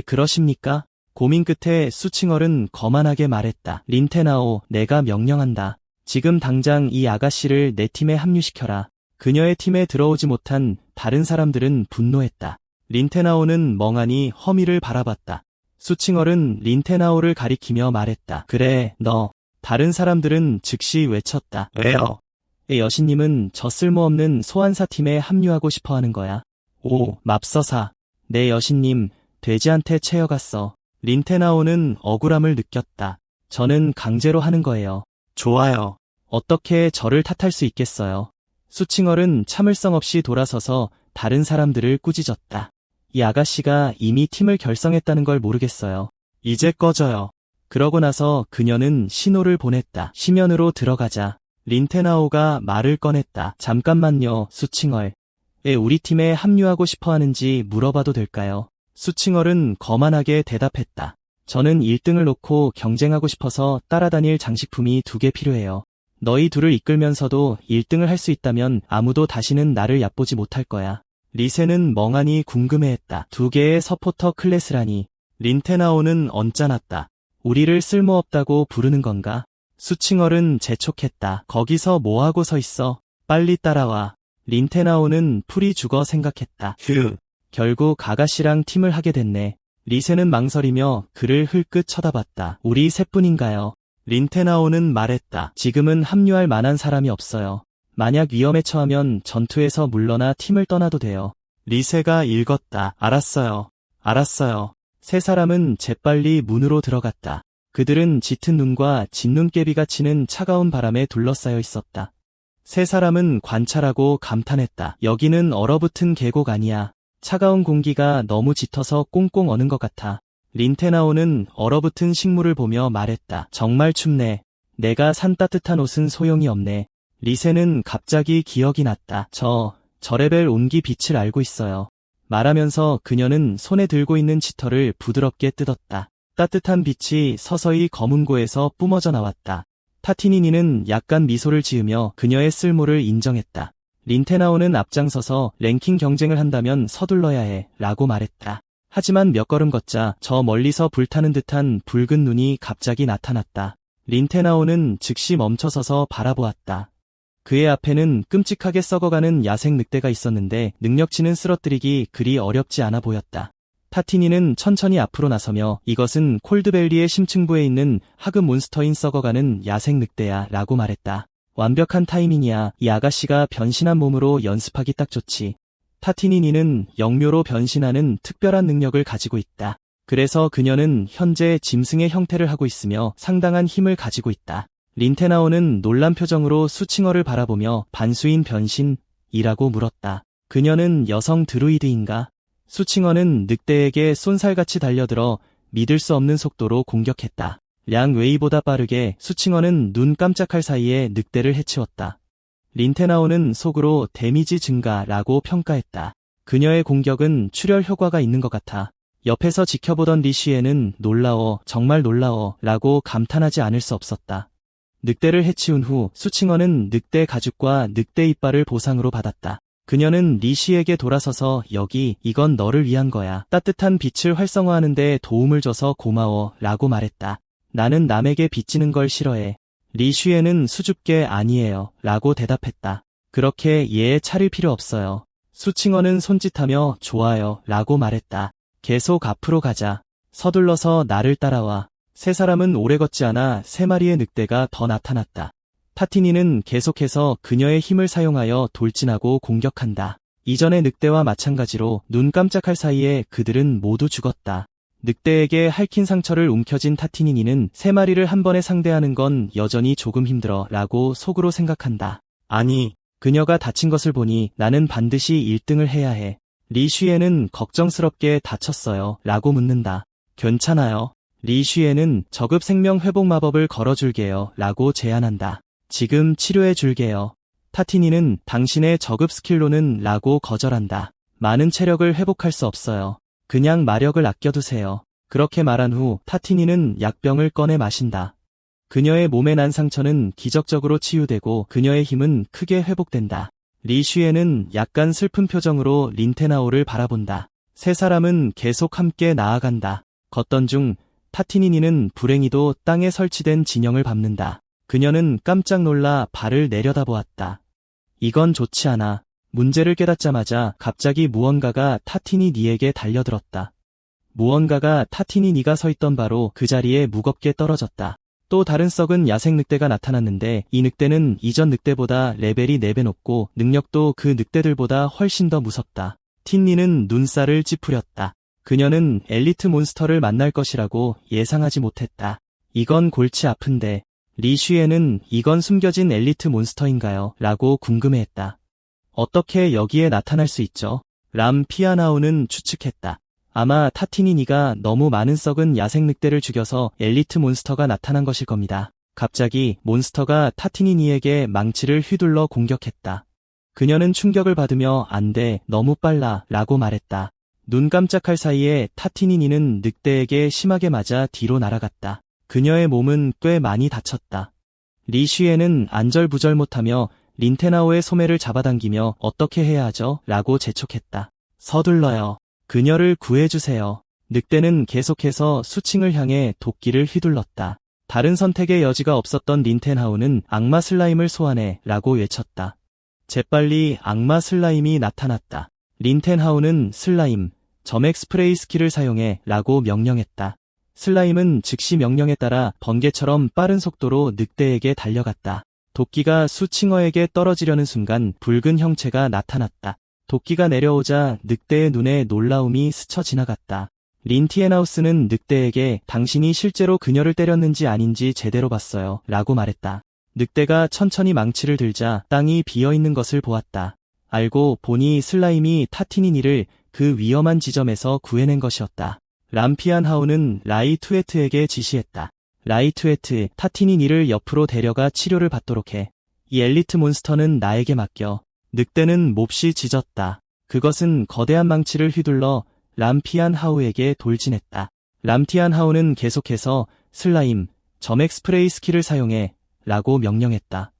그러십니까? 고민 끝에 수칭얼은 거만하게 말했다. 린테나오, 내가 명령한다. 지금 당장 이 아가씨를 내 팀에 합류시켜라. 그녀의 팀에 들어오지 못한 다른 사람들은 분노했다. 린테나오는 멍하니 허미를 바라봤다. 수칭얼은 린테나오를 가리키며 말했다. 그래, 너. 다른 사람들은 즉시 외쳤다. 왜요? 여신님은 저 쓸모없는 소환사 팀에 합류하고 싶어 하는 거야. 오, 맙서사. 내 여신님, 돼지한테 채여갔어. 린테나오는 억울함을 느꼈다. 저는 강제로 하는 거예요. 좋아요. 어떻게 저를 탓할 수 있겠어요. 수칭얼은 참을성 없이 돌아서서 다른 사람들을 꾸짖었다. 이 아가씨가 이미 팀을 결성했다는 걸 모르겠어요. 이제 꺼져요. 그러고 나서 그녀는 신호를 보냈다. 심연으로 들어가자. 린테나오가 말을 꺼냈다. 잠깐만요, 수칭얼. 왜 우리 팀에 합류하고 싶어 하는지 물어봐도 될까요? 수칭얼은 거만하게 대답했다. 저는 1등을 놓고 경쟁하고 싶어서 따라다닐 장식품이 2개 필요해요. 너희 둘을 이끌면서도 1등을 할 수 있다면 아무도 다시는 나를 얕보지 못할 거야. 리세는 멍하니 궁금해했다. 2개의 서포터 클래스라니. 린테나오는 언짢았다. 우리를 쓸모없다고 부르는 건가? 수칭얼은 재촉했다. 거기서 뭐하고 서 있어? 빨리 따라와. 린테나오는 풀이 죽어 생각했다. 휴. 결국 아가씨랑 팀을 하게 됐네. 리세는 망설이며 그를 흘끗 쳐다봤다. 우리 셋뿐인가요? 린테나오는 말했다. 지금은 합류할 만한 사람이 없어요. 만약 위험에 처하면 전투에서 물러나 팀을 떠나도 돼요. 리세가 읽었다. 알았어요. 알았어요. 세 사람은 재빨리 문으로 들어갔다. 그들은 짙은 눈과 진눈깨비가 치는 차가운 바람에 둘러싸여 있었다. 세 사람은 관찰하고 감탄했다. 여기는 얼어붙은 계곡 아니야. 차가운 공기가 너무 짙어서 꽁꽁 어는 것 같아. 린테나오는 얼어붙은 식물을 보며 말했다. 정말 춥네. 내가 산 따뜻한 옷은 소용이 없네. 리세는 갑자기 기억이 났다. 저 레벨 온기 빛을 알고 있어요. 말하면서 그녀는 손에 들고 있는 짙어를 부드럽게 뜯었다. 따뜻한 빛이 서서히 검은고에서 뿜어져 나왔다. 타티니니는 약간 미소를 지으며 그녀의 쓸모를 인정했다. 린테나오는 앞장서서 랭킹 경쟁을 한다면 서둘러야 해 라고 말했다. 하지만 몇 걸음 걷자 저 멀리서 불타는 듯한 붉은 눈이 갑자기 나타났다. 린테나오는 즉시 멈춰서서 바라보았다. 그의 앞에는 끔찍하게 썩어가는 야생 늑대가 있었는데 능력치는 쓰러뜨리기 그리 어렵지 않아 보였다. 타티니는 천천히 앞으로 나서며 이것은 콜드밸리의 심층부에 있는 하급 몬스터인 썩어가는 야생 늑대야 라고 말했다. 완벽한 타이밍이야. 이 아가씨가 변신한 몸으로 연습하기 딱 좋지. 타티니니는 영묘로 변신하는 특별한 능력을 가지고 있다. 그래서 그녀는 현재 짐승의 형태를 하고 있으며 상당한 힘을 가지고 있다. 린테나오는 놀란 표정으로 수칭어를 바라보며 반수인 변신이라고 물었다. 그녀는 여성 드루이드인가? 수칭어는 늑대에게 쏜살같이 달려들어 믿을 수 없는 속도로 공격했다. 량웨이보다 빠르게 수칭어는 눈 깜짝할 사이에 늑대를 해치웠다. 린테나오는 속으로 데미지 증가라고 평가했다. 그녀의 공격은 출혈 효과가 있는 것 같아. 옆에서 지켜보던 리쉬에는 놀라워, 정말 놀라워 라고 감탄하지 않을 수 없었다. 늑대를 해치운 후 수칭어는 늑대 가죽과 늑대 이빨을 보상으로 받았다. 그녀는 리쉬에게 돌아서서 이건 너를 위한 거야. 따뜻한 빛을 활성화하는 데 도움을 줘서 고마워 라고 말했다. 나는 남에게 빚지는 걸 싫어해. 리쉬에는 수줍게 아니에요 라고 대답했다. 그렇게 얘에 차릴 필요 없어요. 수칭어는 손짓하며 좋아요 라고 말했다. 계속 앞으로 가자. 서둘러서 나를 따라와. 세 사람은 오래 걷지 않아 3마리의 늑대가 더 나타났다. 타티니는 계속해서 그녀의 힘을 사용하여 돌진하고 공격한다. 이전의 늑대와 마찬가지로 눈 깜짝할 사이에 그들은 모두 죽었다. 늑대에게 핥힌 상처를 움켜쥔 타티니니는 3마리를 한 번에 상대하는 건 여전히 조금 힘들어 라고 속으로 생각한다. 아니, 그녀가 다친 것을 보니 나는 반드시 1등을 해야 해. 리쉬에는 걱정스럽게 다쳤어요 라고 묻는다. 괜찮아요. 리쉬에는 저급 생명 회복 마법을 걸어줄게요 라고 제안한다. 지금 치료해줄게요. 타티니는 당신의 저급 스킬로는 라고 거절한다. 많은 체력을 회복할 수 없어요. 그냥 마력을 아껴두세요. 그렇게 말한 후 타티니는 약병을 꺼내 마신다. 그녀의 몸에 난 상처는 기적적으로 치유되고 그녀의 힘은 크게 회복된다. 리쉬에는 약간 슬픈 표정으로 린테나오를 바라본다. 세 사람은 계속 함께 나아간다. 걷던 중 타티니니는 불행히도 땅에 설치된 진영을 밟는다. 그녀는 깜짝 놀라 발을 내려다보았다. 이건 좋지 않아. 문제를 깨닫자마자 갑자기 무언가가 타티니 니에게 달려들었다. 무언가가 타티니 니가 서 있던 바로 그 자리에 무겁게 떨어졌다. 또 다른 썩은 야생 늑대가 나타났는데 이 늑대는 이전 늑대보다 레벨이 4배 높고 능력도 그 늑대들보다 훨씬 더 무섭다. 틴니는 눈살을 찌푸렸다. 그녀는 엘리트 몬스터를 만날 것이라고 예상하지 못했다. 이건 골치 아픈데 리쉬에는 이건 숨겨진 엘리트 몬스터인가요? 라고 궁금해했다. 어떻게 여기에 나타날 수 있죠? 람 피아나오는 추측했다. 아마 타티니니가 너무 많은 썩은 야생 늑대를 죽여서 엘리트 몬스터가 나타난 것일 겁니다. 갑자기 몬스터가 타티니니에게 망치를 휘둘러 공격했다. 그녀는 충격을 받으며 안 돼, 너무 빨라 라고 말했다. 눈 깜짝할 사이에 타티니니는 늑대에게 심하게 맞아 뒤로 날아갔다. 그녀의 몸은 꽤 많이 다쳤다. 리쉬에는 안절부절 못하며 린테나오의 소매를 잡아당기며 어떻게 해야 하죠? 라고 재촉했다. 서둘러요. 그녀를 구해주세요. 늑대는 계속해서 수칭을 향해 도끼를 휘둘렀다. 다른 선택의 여지가 없었던 린텐하우는 악마 슬라임을 소환해 라고 외쳤다. 재빨리 악마 슬라임이 나타났다. 린텐하우는 슬라임, 점액 스프레이 스킬을 사용해 라고 명령했다. 슬라임은 즉시 명령에 따라 번개처럼 빠른 속도로 늑대에게 달려갔다. 도끼가 수칭어에게 떨어지려는 순간 붉은 형체가 나타났다. 도끼가 내려오자 늑대의 눈에 놀라움이 스쳐 지나갔다. 린티엔하우스는 늑대에게 당신이 실제로 그녀를 때렸는지 아닌지 제대로 봤어요 라고 말했다. 늑대가 천천히 망치를 들자 땅이 비어있는 것을 보았다. 알고 보니 슬라임이 타티니니를 그 위험한 지점에서 구해낸 것이었다. 람피안하우는 라이투에트에게 지시했다. 라이투에트, 타티니니를 옆으로 데려가 치료를 받도록 해. 이 엘리트 몬스터는 나에게 맡겨. 늑대는 몹시 짖었다. 그것은 거대한 망치를 휘둘러 람피안하우에게 돌진했다. 람티안하우는 계속해서 슬라임, 점액 스프레이 스킬을 사용해 라고 명령했다.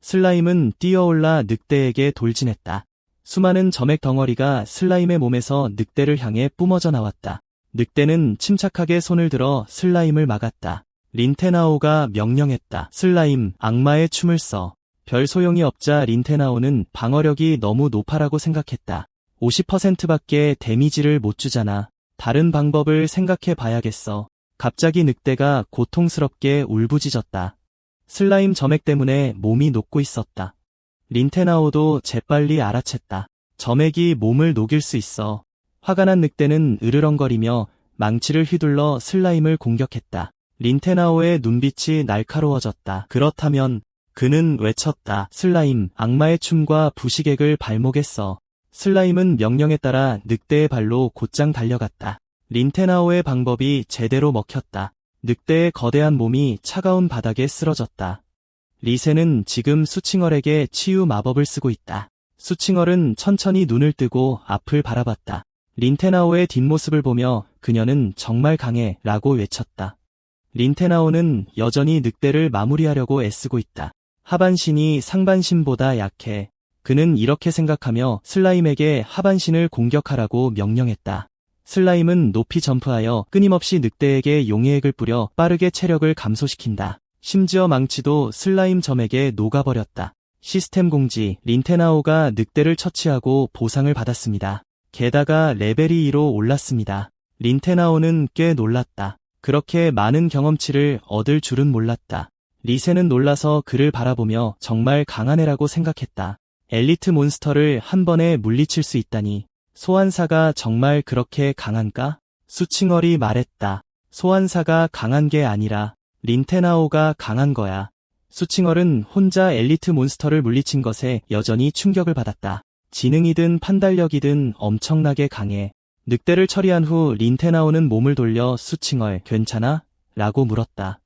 슬라임은 뛰어올라 늑대에게 돌진했다. 수많은 점액 덩어리가 슬라임의 몸에서 늑대를 향해 뿜어져 나왔다. 늑대는 침착하게 손을 들어 슬라임을 막았다. 린테나오가 명령했다. 슬라임, 악마의 춤을 써. 별 소용이 없자 린테나오는 방어력이 너무 높아라고 생각했다. 50%밖에 데미지를 못 주잖아. 다른 방법을 생각해 봐야겠어. 갑자기 늑대가 고통스럽게 울부짖었다. 슬라임 점액 때문에 몸이 녹고 있었다. 린테나오도 재빨리 알아챘다. 점액이 몸을 녹일 수 있어. 화가 난 늑대는 으르렁거리며 망치를 휘둘러 슬라임을 공격했다. 린테나오의 눈빛이 날카로워졌다. 그렇다면 그는 외쳤다. 슬라임, 악마의 춤과 부시객을 발목에 써. 슬라임은 명령에 따라 늑대의 발로 곧장 달려갔다. 린테나오의 방법이 제대로 먹혔다. 늑대의 거대한 몸이 차가운 바닥에 쓰러졌다. 리세는 지금 수칭얼에게 치유 마법을 쓰고 있다. 수칭얼은 천천히 눈을 뜨고 앞을 바라봤다. 린테나오의 뒷모습을 보며 그녀는 정말 강해 라고 외쳤다. 린테나오는 여전히 늑대를 마무리하려고 애쓰고 있다. 하반신이 상반신보다 약해. 그는 이렇게 생각하며 슬라임에게 하반신을 공격하라고 명령했다. 슬라임은 높이 점프하여 끊임없이 늑대에게 용의 핵을 뿌려 빠르게 체력을 감소시킨다. 심지어 망치도 슬라임 점액에 녹아버렸다. 시스템 공지, 린테나오가 늑대를 처치하고 보상을 받았습니다. 게다가 레벨이 2로 올랐습니다. 린테나오는 꽤 놀랐다. 그렇게 많은 경험치를 얻을 줄은 몰랐다. 리세는 놀라서 그를 바라보며 정말 강한 애라고 생각했다. 엘리트 몬스터를 한 번에 물리칠 수 있다니. 소환사가 정말 그렇게 강한가? 수칭얼이 말했다. 소환사가 강한 게 아니라 린테나오가 강한 거야. 수칭얼은 혼자 엘리트 몬스터를 물리친 것에 여전히 충격을 받았다. 지능이든 판단력이든 엄청나게 강해. 늑대를 처리한 후 린테나오는 몸을 돌려 수칭얼, 괜찮아? 라고 물었다.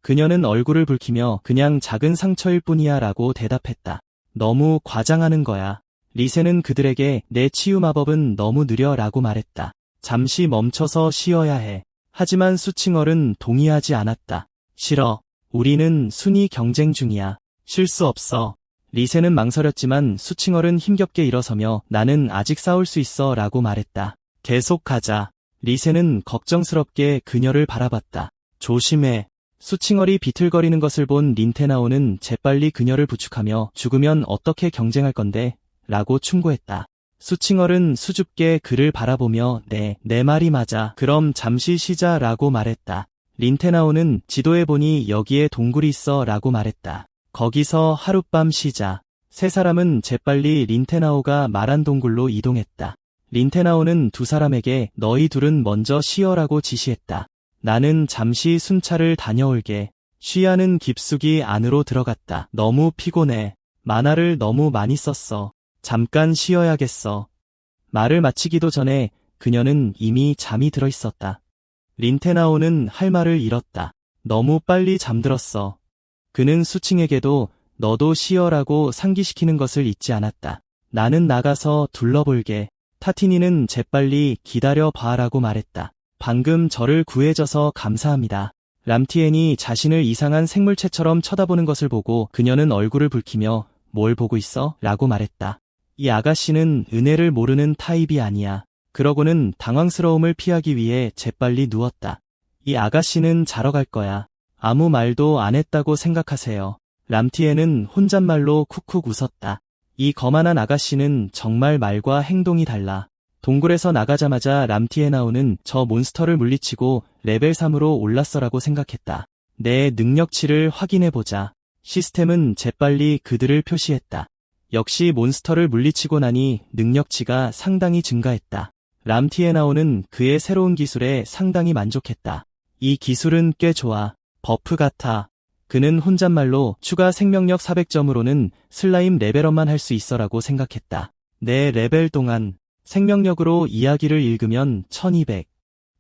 그녀는 얼굴을 붉히며 그냥 작은 상처일 뿐이야 라고 대답했다. 너무 과장하는 거야. 리세는 그들에게 내 치유 마법은 너무 느려 라고 말했다. 잠시 멈춰서 쉬어야 해. 하지만 수칭얼은 동의하지 않았다. 싫어. 우리는 순위 경쟁 중이야. 쉴 수 없어. 리세는 망설였지만 수칭얼은 힘겹게 일어서며 나는 아직 싸울 수 있어 라고 말했다. 계속 가자. 리세는 걱정스럽게 그녀를 바라봤다. 조심해. 수칭얼이 비틀거리는 것을 본 린테나오는 재빨리 그녀를 부축하며 죽으면 어떻게 경쟁할 건데? 라고 충고했다. 수칭얼은 수줍게 그를 바라보며 내 말이 맞아. 그럼 잠시 쉬자 라고 말했다. 린테나오는 지도에 보니 여기에 동굴이 있어 라고 말했다. 거기서 하룻밤 쉬자. 세 사람은 재빨리 린테나오가 말한 동굴로 이동했다. 린테나오는 두 사람에게 너희 둘은 먼저 쉬어라고 지시했다. 나는 잠시 순찰을 다녀올게. 쉬야는 깊숙이 안으로 들어갔다. 너무 피곤해. 만화를 너무 많이 썼어. 잠깐 쉬어야겠어. 말을 마치기도 전에 그녀는 이미 잠이 들어 있었다. 린테나오는 할 말을 잃었다. 너무 빨리 잠들었어. 그는 수칭에게도 너도 쉬어라고 상기시키는 것을 잊지 않았다. 나는 나가서 둘러볼게. 타티니는 재빨리 기다려 봐라고 말했다. 방금 저를 구해줘서 감사합니다. 람티엔이 자신을 이상한 생물체처럼 쳐다보는 것을 보고 그녀는 얼굴을 붉히며 뭘 보고 있어? 라고 말했다. 이 아가씨는 은혜를 모르는 타입이 아니야. 그러고는 당황스러움을 피하기 위해 재빨리 누웠다. 이 아가씨는 자러 갈 거야. 아무 말도 안 했다고 생각하세요. 람티엔은 혼잣말로 쿡쿡 웃었다. 이 거만한 아가씨는 정말 말과 행동이 달라. 동굴에서 나가자마자 람티에나오는 저 몬스터를 물리치고 레벨 3으로 올랐어라고 생각했다. 내 능력치를 확인해보자. 시스템은 재빨리 그들을 표시했다. 역시 몬스터를 물리치고 나니 능력치가 상당히 증가했다. 람티에나오는 그의 새로운 기술에 상당히 만족했다. 이 기술은 꽤 좋아. 버프 같아. 그는 혼잣말로 추가 생명력 400점으로는 슬라임 레벨업만 할 수 있어라고 생각했다. 내 레벨 동안 생명력으로 이야기를 읽으면 1200.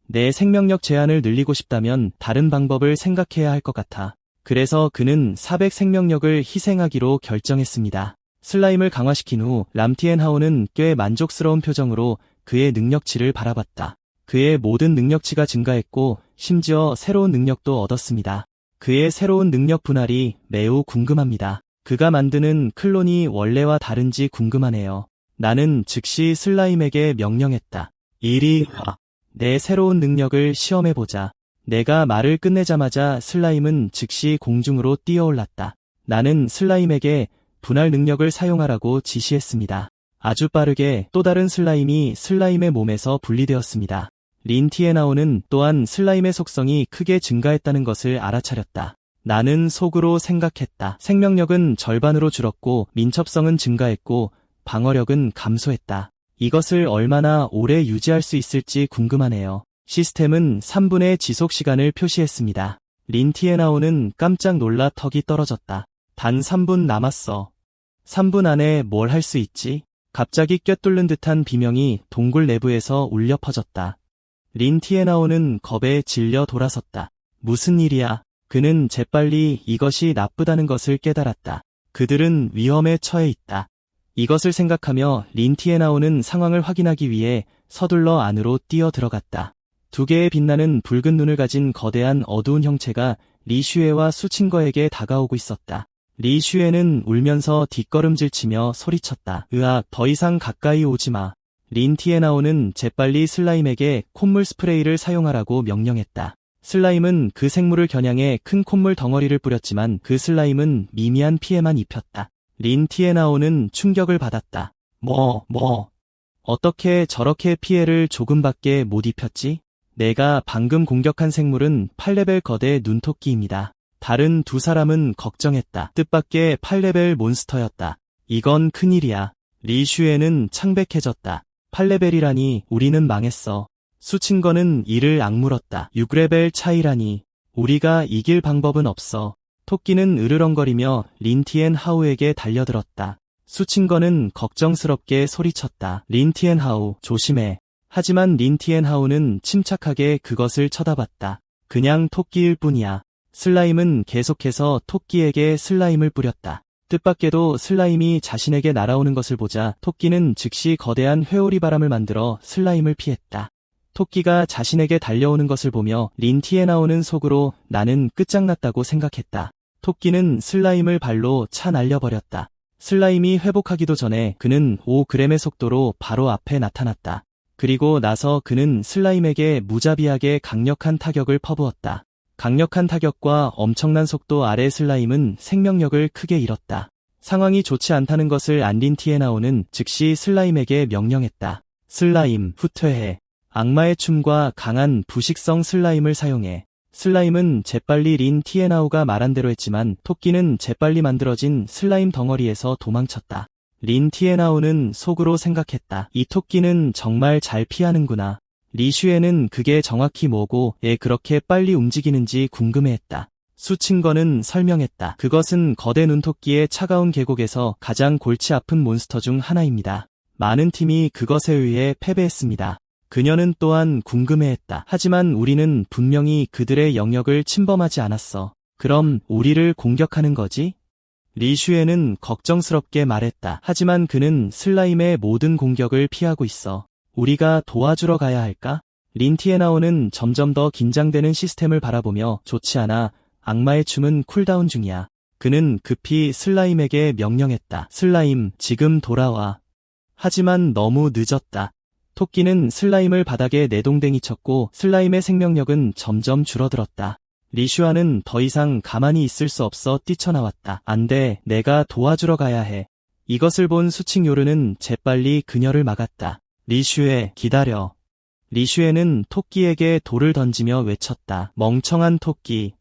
내 생명력 제한을 늘리고 싶다면 다른 방법을 생각해야 할 것 같아. 그래서 그는 400 생명력을 희생하기로 결정했습니다. 슬라임을 강화시킨 후 람티엔하오는 꽤 만족스러운 표정으로 그의 능력치를 바라봤다. 그의 모든 능력치가 증가했고 심지어 새로운 능력도 얻었습니다. 그의 새로운 능력 분할이 매우 궁금합니다. 그가 만드는 클론이 원래와 다른지 궁금하네요. 나는 즉시 슬라임에게 명령했다. 이리 와. 내 새로운 능력을 시험해보자. 내가 말을 끝내자마자 슬라임은 즉시 공중으로 뛰어올랐다. 나는 슬라임에게 분할 능력을 사용하라고 지시했습니다. 아주 빠르게 또 다른 슬라임이 슬라임의 몸에서 분리되었습니다. 린티에나오는 또한 슬라임의 속성이 크게 증가했다는 것을 알아차렸다. 나는 속으로 생각했다. 생명력은 절반으로 줄었고 민첩성은 증가했고 방어력은 감소했다. 이것을 얼마나 오래 유지할 수 있을지 궁금하네요. 시스템은 3분의 지속 시간을 표시했습니다. 린티에나오는 깜짝 놀라 턱이 떨어졌다. 단 3분 남았어. 3분 안에 뭘 할 수 있지? 갑자기 꿰뚫는 듯한 비명이 동굴 내부에서 울려 퍼졌다. 린티에나오는 겁에 질려 돌아섰다. 무슨 일이야? 그는 재빨리 이것이 나쁘다는 것을 깨달았다. 그들은 위험에 처해 있다. 이것을 생각하며 린티에나오는 상황을 확인하기 위해 서둘러 안으로 뛰어 들어갔다. 두 개의 빛나는 붉은 눈을 가진 거대한 어두운 형체가 리슈에와 수친거에게 다가오고 있었다. 리슈에는 울면서 뒷걸음질치며 소리쳤다. 으악, 더 이상 가까이 오지 마. 린티에나오는 재빨리 슬라임에게 콧물 스프레이를 사용하라고 명령했다. 슬라임은 그 생물을 겨냥해 큰 콧물 덩어리를 뿌렸지만 그 슬라임은 미미한 피해만 입혔다. 린티에나오는 충격을 받았다. 어떻게 저렇게 피해를 조금밖에 못 입혔지? 내가 방금 공격한 생물은 8레벨 거대 눈토끼입니다. 다른 두 사람은 걱정했다. 뜻밖의 8레벨 몬스터였다. 이건 큰일이야. 리슈에는 창백해졌다. 8레벨이라니 우리는 망했어. 수친거는 이를 악물었다. 6레벨 차이라니 우리가 이길 방법은 없어. 토끼는 으르렁거리며 린티엔하우에게 달려들었다. 수친거는 걱정스럽게 소리쳤다. 린티엔하우, 조심해. 하지만 린티엔하우는 침착하게 그것을 쳐다봤다. 그냥 토끼일 뿐이야. 슬라임은 계속해서 토끼에게 슬라임을 뿌렸다. 뜻밖에도 슬라임이 자신에게 날아오는 것을 보자 토끼는 즉시 거대한 회오리 바람을 만들어 슬라임을 피했다. 토끼가 자신에게 달려오는 것을 보며 린티에나오는 속으로 나는 끝장났다고 생각했다. 토끼는 슬라임을 발로 차 날려버렸다. 슬라임이 회복하기도 전에 그는 5g의 속도로 바로 앞에 나타났다. 그리고 나서 그는 슬라임에게 무자비하게 강력한 타격을 퍼부었다. 강력한 타격과 엄청난 속도 아래 슬라임은 생명력을 크게 잃었다. 상황이 좋지 않다는 것을 안 린 티에나오는 즉시 슬라임에게 명령했다. 슬라임, 후퇴해. 악마의 춤과 강한 부식성 슬라임을 사용해. 슬라임은 재빨리 린 티에나오가 말한 대로 했지만 토끼는 재빨리 만들어진 슬라임 덩어리에서 도망쳤다. 린 티에나오는 속으로 생각했다. 이 토끼는 정말 잘 피하는구나. 리슈에는 그게 정확히 뭐고 왜 그렇게 빨리 움직이는지 궁금해했다. 수친거는 설명했다. 그것은 거대 눈토끼의 차가운 계곡에서 가장 골치 아픈 몬스터 중 하나입니다. 많은 팀이 그것에 의해 패배했습니다. 그녀는 또한 궁금해했다. 하지만 우리는 분명히 그들의 영역을 침범하지 않았어. 그럼 우리를 공격하는 거지? 리슈에는 걱정스럽게 말했다. 하지만 그는 슬라임의 모든 공격을 피하고 있어. 우리가 도와주러 가야 할까? 린 티에나오는 점점 더 긴장되는 시스템을 바라보며 좋지 않아. 악마의 춤은 쿨다운 중이야. 그는 급히 슬라임에게 명령했다. 슬라임, 지금 돌아와. 하지만 너무 늦었다. 토끼는 슬라임을 바닥에 내동댕이 쳤고 슬라임의 생명력은 점점 줄어들었다. 리슈아는 더 이상 가만히 있을 수 없어 뛰쳐나왔다. 안 돼, 내가 도와주러 가야 해. 이것을 본 수칭 요르는 재빨리 그녀를 막았다. 리슈에, 기다려. 리슈에는 토끼에게 돌을 던지며 외쳤다. 멍청한 토끼.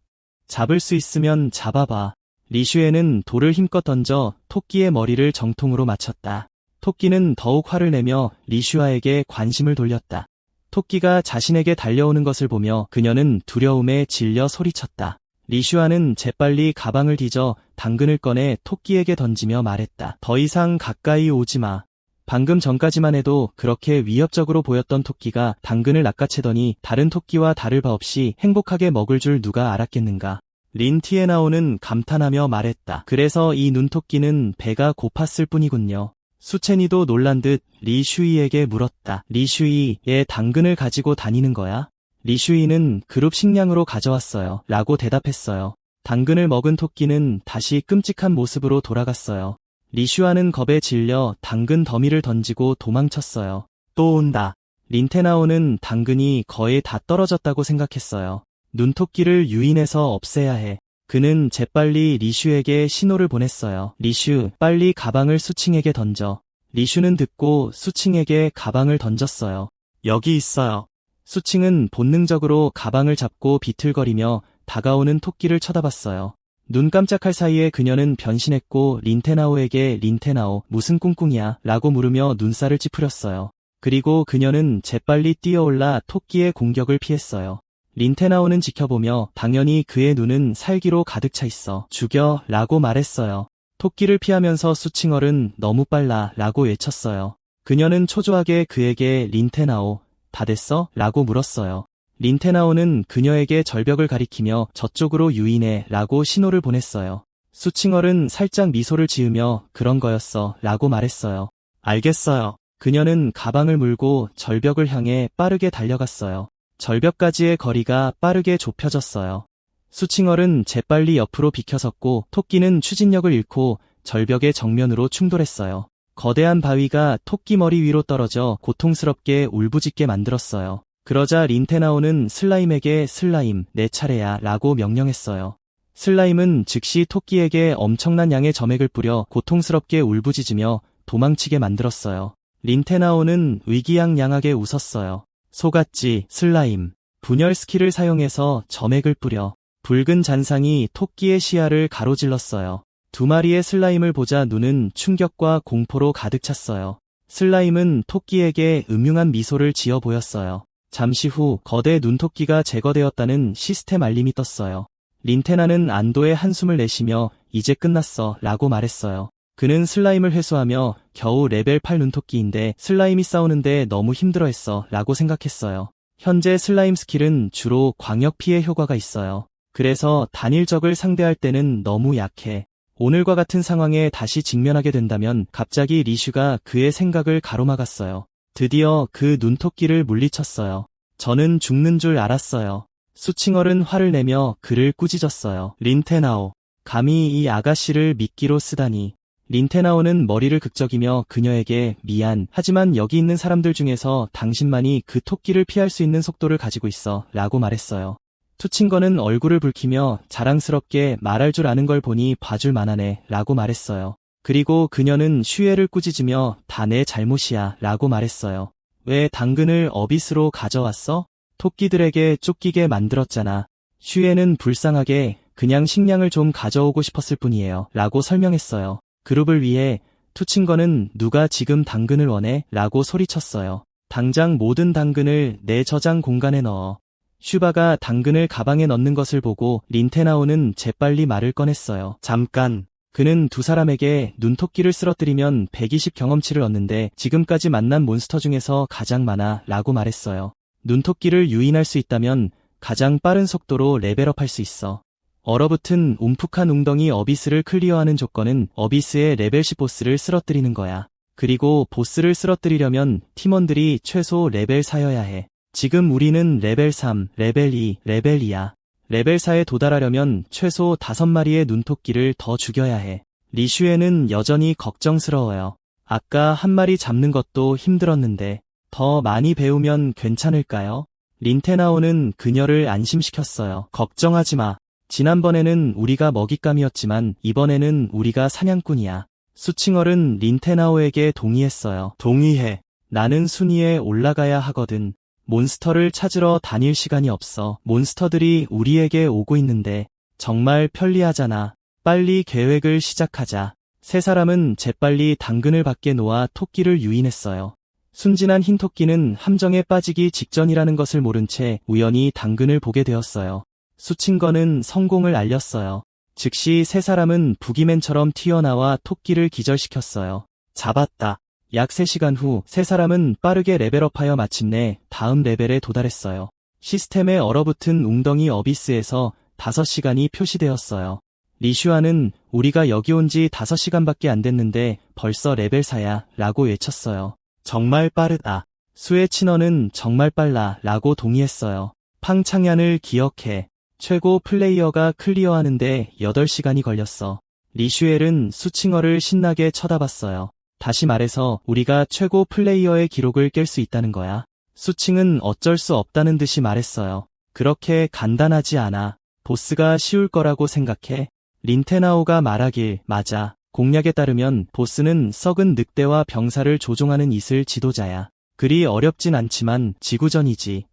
잡을 수 있으면 잡아봐. 리슈에는 돌을 힘껏 던져 토끼의 머리를 정통으로 맞췄다. 토끼는 더욱 화를 내며 리슈아에게 관심을 돌렸다. 토끼가 자신에게 달려오는 것을 보며 그녀는 두려움에 질려 소리쳤다. 리슈아는 재빨리 가방을 뒤져 당근을 꺼내 토끼에게 던지며 말했다. 더 이상 가까이 오지 마. 방금 전까지만 해도 그렇게 위협적으로 보였던 토끼가 당근을 낚아채더니 다른 토끼와 다를 바 없이 행복하게 먹을 줄 누가 알았겠는가. 린 티에나오는 감탄하며 말했다. 그래서 이 눈토끼는 배가 고팠을 뿐이군요. 수첸이도 놀란 듯 리슈이에게 물었다. 리슈이, 얘 당근을 가지고 다니는 거야? 리슈이는 그룹 식량으로 가져왔어요. 라고 대답했어요. 당근을 먹은 토끼는 다시 끔찍한 모습으로 돌아갔어요. 리슈아는 겁에 질려 당근 더미를 던지고 도망쳤어요. 또 온다. 린테나오는 당근이 거의 다 떨어졌다고 생각했어요. 눈토끼를 유인해서 없애야 해. 그는 재빨리 리슈에게 신호를 보냈어요. 리슈, 빨리 가방을 수칭에게 던져. 리슈는 듣고 수칭에게 가방을 던졌어요. 여기 있어요. 수칭은 본능적으로 가방을 잡고 비틀거리며 다가오는 토끼를 쳐다봤어요. 눈 깜짝할 사이에 그녀는 변신했고 린테나오에게 린테나오, 무슨 꿍꿍이야? 라고 물으며 눈살을 찌푸렸어요. 그리고 그녀는 재빨리 뛰어올라 토끼의 공격을 피했어요. 린테나오는 지켜보며 당연히 그의 눈은 살기로 가득 차 있어. 죽여 라고 말했어요. 토끼를 피하면서 수칭얼은 너무 빨라 라고 외쳤어요. 그녀는 초조하게 그에게 린테나오, 다 됐어? 라고 물었어요. 린테나오는 그녀에게 절벽을 가리키며 저쪽으로 유인해 라고 신호를 보냈어요. 수칭얼은 살짝 미소를 지으며 그런 거였어 라고 말했어요. 알겠어요. 그녀는 가방을 물고 절벽을 향해 빠르게 달려갔어요. 절벽까지의 거리가 빠르게 좁혀졌어요. 수칭얼은 재빨리 옆으로 비켜섰고 토끼는 추진력을 잃고 절벽의 정면으로 충돌했어요. 거대한 바위가 토끼 머리 위로 떨어져 고통스럽게 울부짖게 만들었어요. 그러자 린테나오는 슬라임에게 슬라임, 내 차례야 라고 명령했어요. 슬라임은 즉시 토끼에게 엄청난 양의 점액을 뿌려 고통스럽게 울부짖으며 도망치게 만들었어요. 린테나오는 의기양양하게 웃었어요. 속았지, 슬라임. 분열 스킬을 사용해서 점액을 뿌려. 붉은 잔상이 토끼의 시야를 가로질렀어요. 두 마리의 슬라임을 보자 눈은 충격과 공포로 가득 찼어요. 슬라임은 토끼에게 음흉한 미소를 지어 보였어요. 잠시 후 거대 눈토끼가 제거되었다는 시스템 알림이 떴어요. 린테나는 안도의 한숨을 내쉬며 이제 끝났어 라고 말했어요. 그는 슬라임을 회수하며 겨우 레벨 8 눈토끼인데 슬라임이 싸우는데 너무 힘들어했어 라고 생각했어요. 현재 슬라임 스킬은 주로 광역 피해 효과가 있어요. 그래서 단일적을 상대할 때는 너무 약해. 오늘과 같은 상황에 다시 직면하게 된다면 갑자기 리슈가 그의 생각을 가로막았어요. 드디어 그 눈토끼를 물리쳤어요. 저는 죽는 줄 알았어요. 수칭얼은 화를 내며 그를 꾸짖었어요. 린테나오, 감히 이 아가씨를 미끼로 쓰다니. 린테나오는 머리를 극적이며 그녀에게 미안, 하지만 여기 있는 사람들 중에서 당신만이 그 토끼를 피할 수 있는 속도를 가지고 있어 라고 말했어요. 투친거는 얼굴을 붉히며 자랑스럽게 말할 줄 아는 걸 보니 봐줄 만하네 라고 말했어요. 그리고 그녀는 슈에를 꾸짖으며 다 내 잘못이야 라고 말했어요. 왜 당근을 어빗으로 가져왔어? 토끼들에게 쫓기게 만들었잖아. 슈에는 불쌍하게 그냥 식량을 좀 가져오고 싶었을 뿐이에요 라고 설명했어요. 그룹을 위해 투친거는 누가 지금 당근을 원해? 라고 소리쳤어요. 당장 모든 당근을 내 저장 공간에 넣어. 슈바가 당근을 가방에 넣는 것을 보고 린테나오는 재빨리 말을 꺼냈어요. 잠깐. 그는 두 사람에게 눈토끼를 쓰러뜨리면 120 경험치를 얻는데 지금까지 만난 몬스터 중에서 가장 많아 라고 말했어요. 눈토끼를 유인할 수 있다면 가장 빠른 속도로 레벨업할 수 있어. 얼어붙은 움푹한 웅덩이 어비스를 클리어하는 조건은 어비스의 레벨 10 보스를 쓰러뜨리는 거야. 그리고 보스를 쓰러뜨리려면 팀원들이 최소 레벨 4여야 해. 지금 우리는 레벨 3, 레벨 2, 레벨 2야. 레벨 4에 도달하려면 최소 5마리의 눈토끼를 더 죽여야 해. 리슈에는 여전히 걱정스러워요. 아까 한 마리 잡는 것도 힘들었는데 더 많이 배우면 괜찮을까요? 린테나오는 그녀를 안심시켰어요. 걱정하지 마. 지난번에는 우리가 먹잇감이었지만 이번에는 우리가 사냥꾼이야. 수칭얼은 린테나오에게 동의했어요. 동의해. 나는 순위에 올라가야 하거든. 몬스터를 찾으러 다닐 시간이 없어. 몬스터들이 우리에게 오고 있는데 정말 편리하잖아. 빨리 계획을 시작하자. 세 사람은 재빨리 당근을 밖에 놓아 토끼를 유인했어요. 순진한 흰 토끼는 함정에 빠지기 직전이라는 것을 모른 채 우연히 당근을 보게 되었어요. 수친거는 성공을 알렸어요. 즉시 세 사람은 부기맨처럼 튀어나와 토끼를 기절시켰어요. 잡았다. 약 3시간 후 세 사람은 빠르게 레벨업하여 마침내 다음 레벨에 도달했어요. 시스템에 얼어붙은 웅덩이 어비스에서 5시간이 표시되었어요. 리슈아는 우리가 여기 온 지 5시간밖에 안 됐는데 벌써 레벨 4야 라고 외쳤어요. 정말 빠르다. 수의 친어는 정말 빨라 라고 동의했어요. 팡창얀을 기억해. 최고 플레이어가 클리어하는데 8시간이 걸렸어. 리슈엘은 수칭어를 신나게 쳐다봤어요. 다시 말해서 우리가 최고 플레이어의 기록을 깰 수 있다는 거야. 수칭은 어쩔 수 없다는 듯이 말했어요. 그렇게 간단하지 않아. 보스가 쉬울 거라고 생각해? 린테나오가 말하길 맞아. 공략에 따르면 보스는 썩은 늑대와 병사를 조종하는 이슬 지도자야. 그리 어렵진 않지만 지구전이지.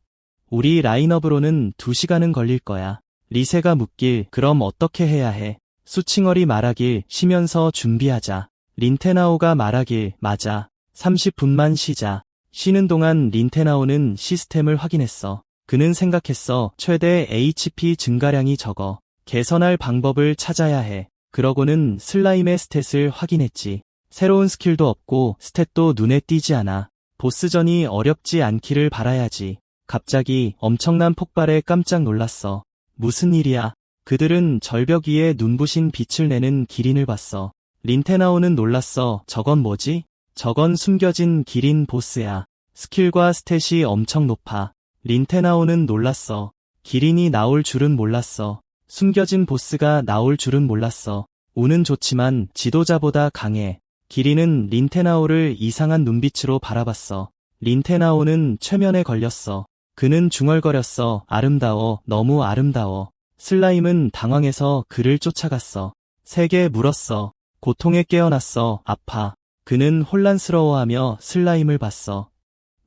우리 라인업으로는 2시간은 걸릴 거야. 리세가 묻길 그럼 어떻게 해야 해? 수칭얼이 말하길 쉬면서 준비하자. 린테나오가 말하길 맞아. 30분만 쉬자. 쉬는 동안 린테나오는 시스템을 확인했어. 그는 생각했어. 최대 HP 증가량이 적어. 개선할 방법을 찾아야 해. 그러고는 슬라임의 스탯을 확인했지. 새로운 스킬도 없고 스탯도 눈에 띄지 않아. 보스전이 어렵지 않기를 바라야지. 갑자기 엄청난 폭발에 깜짝 놀랐어. 무슨 일이야? 그들은 절벽 위에 눈부신 빛을 내는 기린을 봤어. 린테나오는 놀랐어. 저건 뭐지? 저건 숨겨진 기린 보스야. 스킬과 스탯이 엄청 높아. 린테나오는 놀랐어. 기린이 나올 줄은 몰랐어. 숨겨진 보스가 나올 줄은 몰랐어. 운은 좋지만 지도자보다 강해. 기린은 린테나오를 이상한 눈빛으로 바라봤어. 린테나오는 최면에 걸렸어. 그는 중얼거렸어. 아름다워, 너무 아름다워. 슬라임은 당황해서 그를 쫓아갔어. 세게 물었어. 고통에 깨어났어. 아파. 그는 혼란스러워하며 슬라임을 봤어.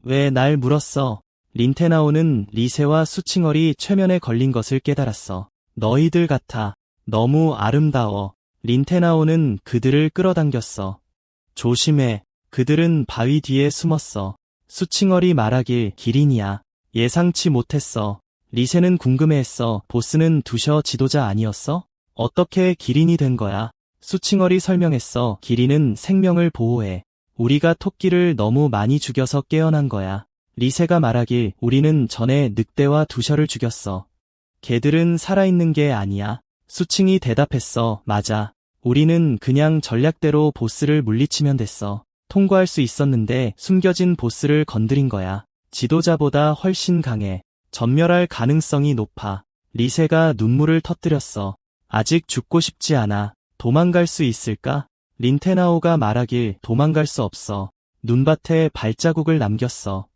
왜 날 물었어? 린테나오는 리세와 수칭얼이 최면에 걸린 것을 깨달았어. 너희들 같아. 너무 아름다워. 린테나오는 그들을 끌어당겼어. 조심해. 그들은 바위 뒤에 숨었어. 수칭얼이 말하길 기린이야. 예상치 못했어. 리세는 궁금해했어. 보스는 두셔 지도자 아니었어? 어떻게 기린이 된 거야? 수칭얼이 설명했어. 기린은 생명을 보호해. 우리가 토끼를 너무 많이 죽여서 깨어난 거야. 리세가 말하길 우리는 전에 늑대와 두셔를 죽였어. 개들은 살아있는 게 아니야. 수칭이 대답했어. 맞아. 우리는 그냥 전략대로 보스를 물리치면 됐어. 통과할 수 있었는데 숨겨진 보스를 건드린 거야. 지도자보다 훨씬 강해. 전멸할 가능성이 높아. 리세가 눈물을 터뜨렸어. 아직 죽고 싶지 않아. 도망갈 수 있을까? 린테나오가 말하길 도망갈 수 없어. 눈밭에 발자국을 남겼어.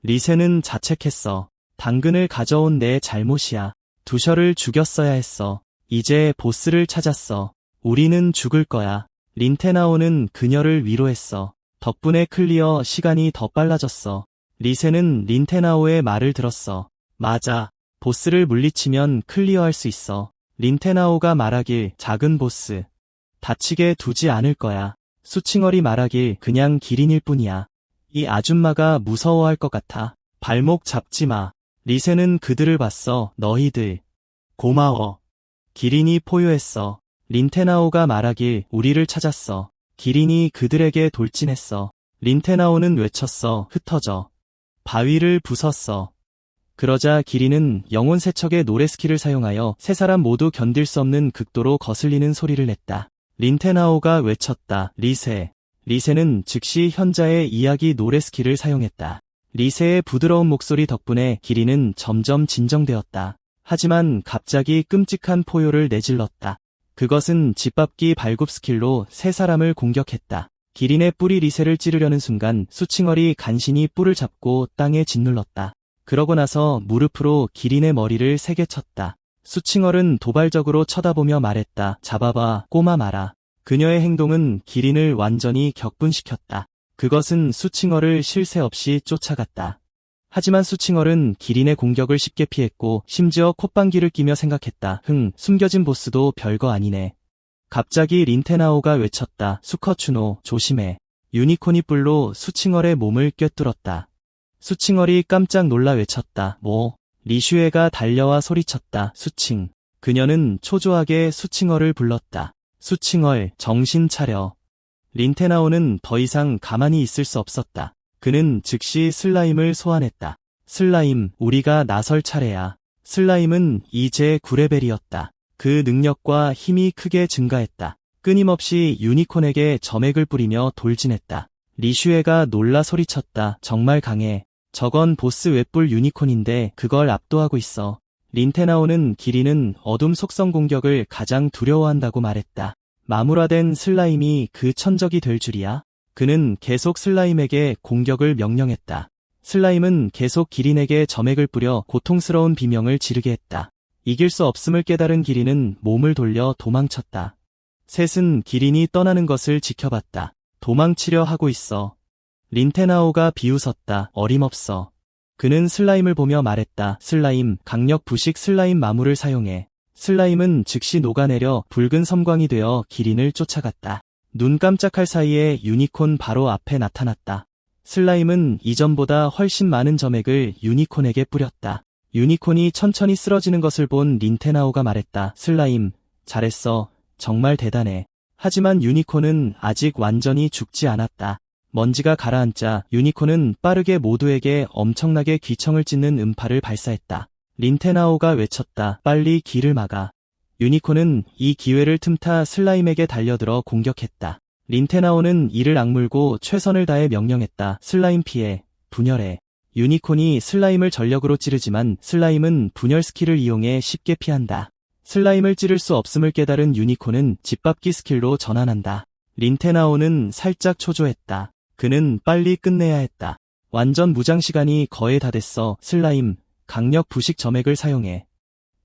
리세는 자책했어. 당근을 가져온 내 잘못이야. 두셔를 죽였어야 했어. 이제 보스를 찾았어. 우리는 죽을 거야. 린테나오는 그녀를 위로했어. 덕분에 클리어 시간이 더 빨라졌어. 리세는 린테나오의 말을 들었어. 맞아. 보스를 물리치면 클리어할 수 있어. 린테나오가 말하길 작은 보스. 다치게 두지 않을 거야. 수칭얼이 말하길 그냥 기린일 뿐이야. 이 아줌마가 무서워할 것 같아. 발목 잡지 마. 리세는 그들을 봤어. 너희들. 고마워. 기린이 포효했어. 린테나오가 말하길 우리를 찾았어. 기린이 그들에게 돌진했어. 린테나오는 외쳤어. 흩어져. 바위를 부쉈어. 그러자 기린은 영혼 세척의 노래 스킬을 사용하여 세 사람 모두 견딜 수 없는 극도로 거슬리는 소리를 냈다. 린테나오가 외쳤다. 리세. 리세는 즉시 현자의 이야기 노래 스킬을 사용했다. 리세의 부드러운 목소리 덕분에 기린은 점점 진정되었다. 하지만 갑자기 끔찍한 포효를 내질렀다. 그것은 짓밟기 발굽 스킬로 세 사람을 공격했다. 기린의 뿔이 리세를 찌르려는 순간 수칭얼이 간신히 뿔을 잡고 땅에 짓눌렀다. 그러고 나서 무릎으로 기린의 머리를 세게 쳤다. 수칭얼은 도발적으로 쳐다보며 말했다. 잡아봐, 꼬마 마라. 그녀의 행동은 기린을 완전히 격분시켰다. 그것은 수칭얼을 쉴 새 없이 쫓아갔다. 하지만 수칭얼은 기린의 공격을 쉽게 피했고 심지어 콧방귀를 끼며 생각했다. 숨겨진 보스도 별거 아니네. 갑자기 린테나오가 외쳤다. 수커추노, 조심해. 유니콘이 뿔로 수칭얼의 몸을 꿰뚫었다. 수칭얼이 깜짝 놀라 외쳤다. 뭐? 리슈에가 달려와 소리쳤다. 수칭. 그녀는 초조하게 수칭얼을 불렀다. 수칭얼, 정신 차려. 린테나오는 더 이상 가만히 있을 수 없었다. 그는 즉시 슬라임을 소환했다. 슬라임, 우리가 나설 차례야. 슬라임은 이제 9레벨이었다. 그 능력과 힘이 크게 증가했다. 끊임없이 유니콘에게 점액을 뿌리며 돌진했다. 리슈에가 놀라 소리쳤다. 정말 강해. 저건 보스 웹불 유니콘인데 그걸 압도하고 있어. 린테나오는 기린은 어둠 속성 공격을 가장 두려워한다고 말했다. 마물화된 슬라임이 그 천적이 될 줄이야? 그는 계속 슬라임에게 공격을 명령했다. 슬라임은 계속 기린에게 점액을 뿌려 고통스러운 비명을 지르게 했다. 이길 수 없음을 깨달은 기린은 몸을 돌려 도망쳤다. 셋은 기린이 떠나는 것을 지켜봤다. 도망치려 하고 있어. 린테나오가 비웃었다. 어림없어. 그는 슬라임을 보며 말했다. 슬라임, 강력 부식 슬라임 마물을 사용해. 슬라임은 즉시 녹아내려 붉은 섬광이 되어 기린을 쫓아갔다. 눈 깜짝할 사이에 유니콘 바로 앞에 나타났다. 슬라임은 이전보다 훨씬 많은 점액을 유니콘에게 뿌렸다. 유니콘이 천천히 쓰러지는 것을 본 린테나오가 말했다. 슬라임, 잘했어. 정말 대단해. 하지만 유니콘은 아직 완전히 죽지 않았다. 먼지가 가라앉자 유니콘은 빠르게 모두에게 엄청나게 귀청을 찢는 음파를 발사했다. 린테나오가 외쳤다. 빨리 길을 막아. 유니콘은 이 기회를 틈타 슬라임에게 달려들어 공격했다. 린테나오는 이를 악물고 최선을 다해 명령했다. 슬라임 피해, 분열해. 유니콘이 슬라임을 전력으로 찌르지만 슬라임은 분열 스킬을 이용해 쉽게 피한다. 슬라임을 찌를 수 없음을 깨달은 유니콘은 짓밟기 스킬로 전환한다. 린테나오는 살짝 초조했다. 그는 빨리 끝내야 했다. 완전 무장 시간이 거의 다 됐어. 슬라임, 강력 부식 점액을 사용해.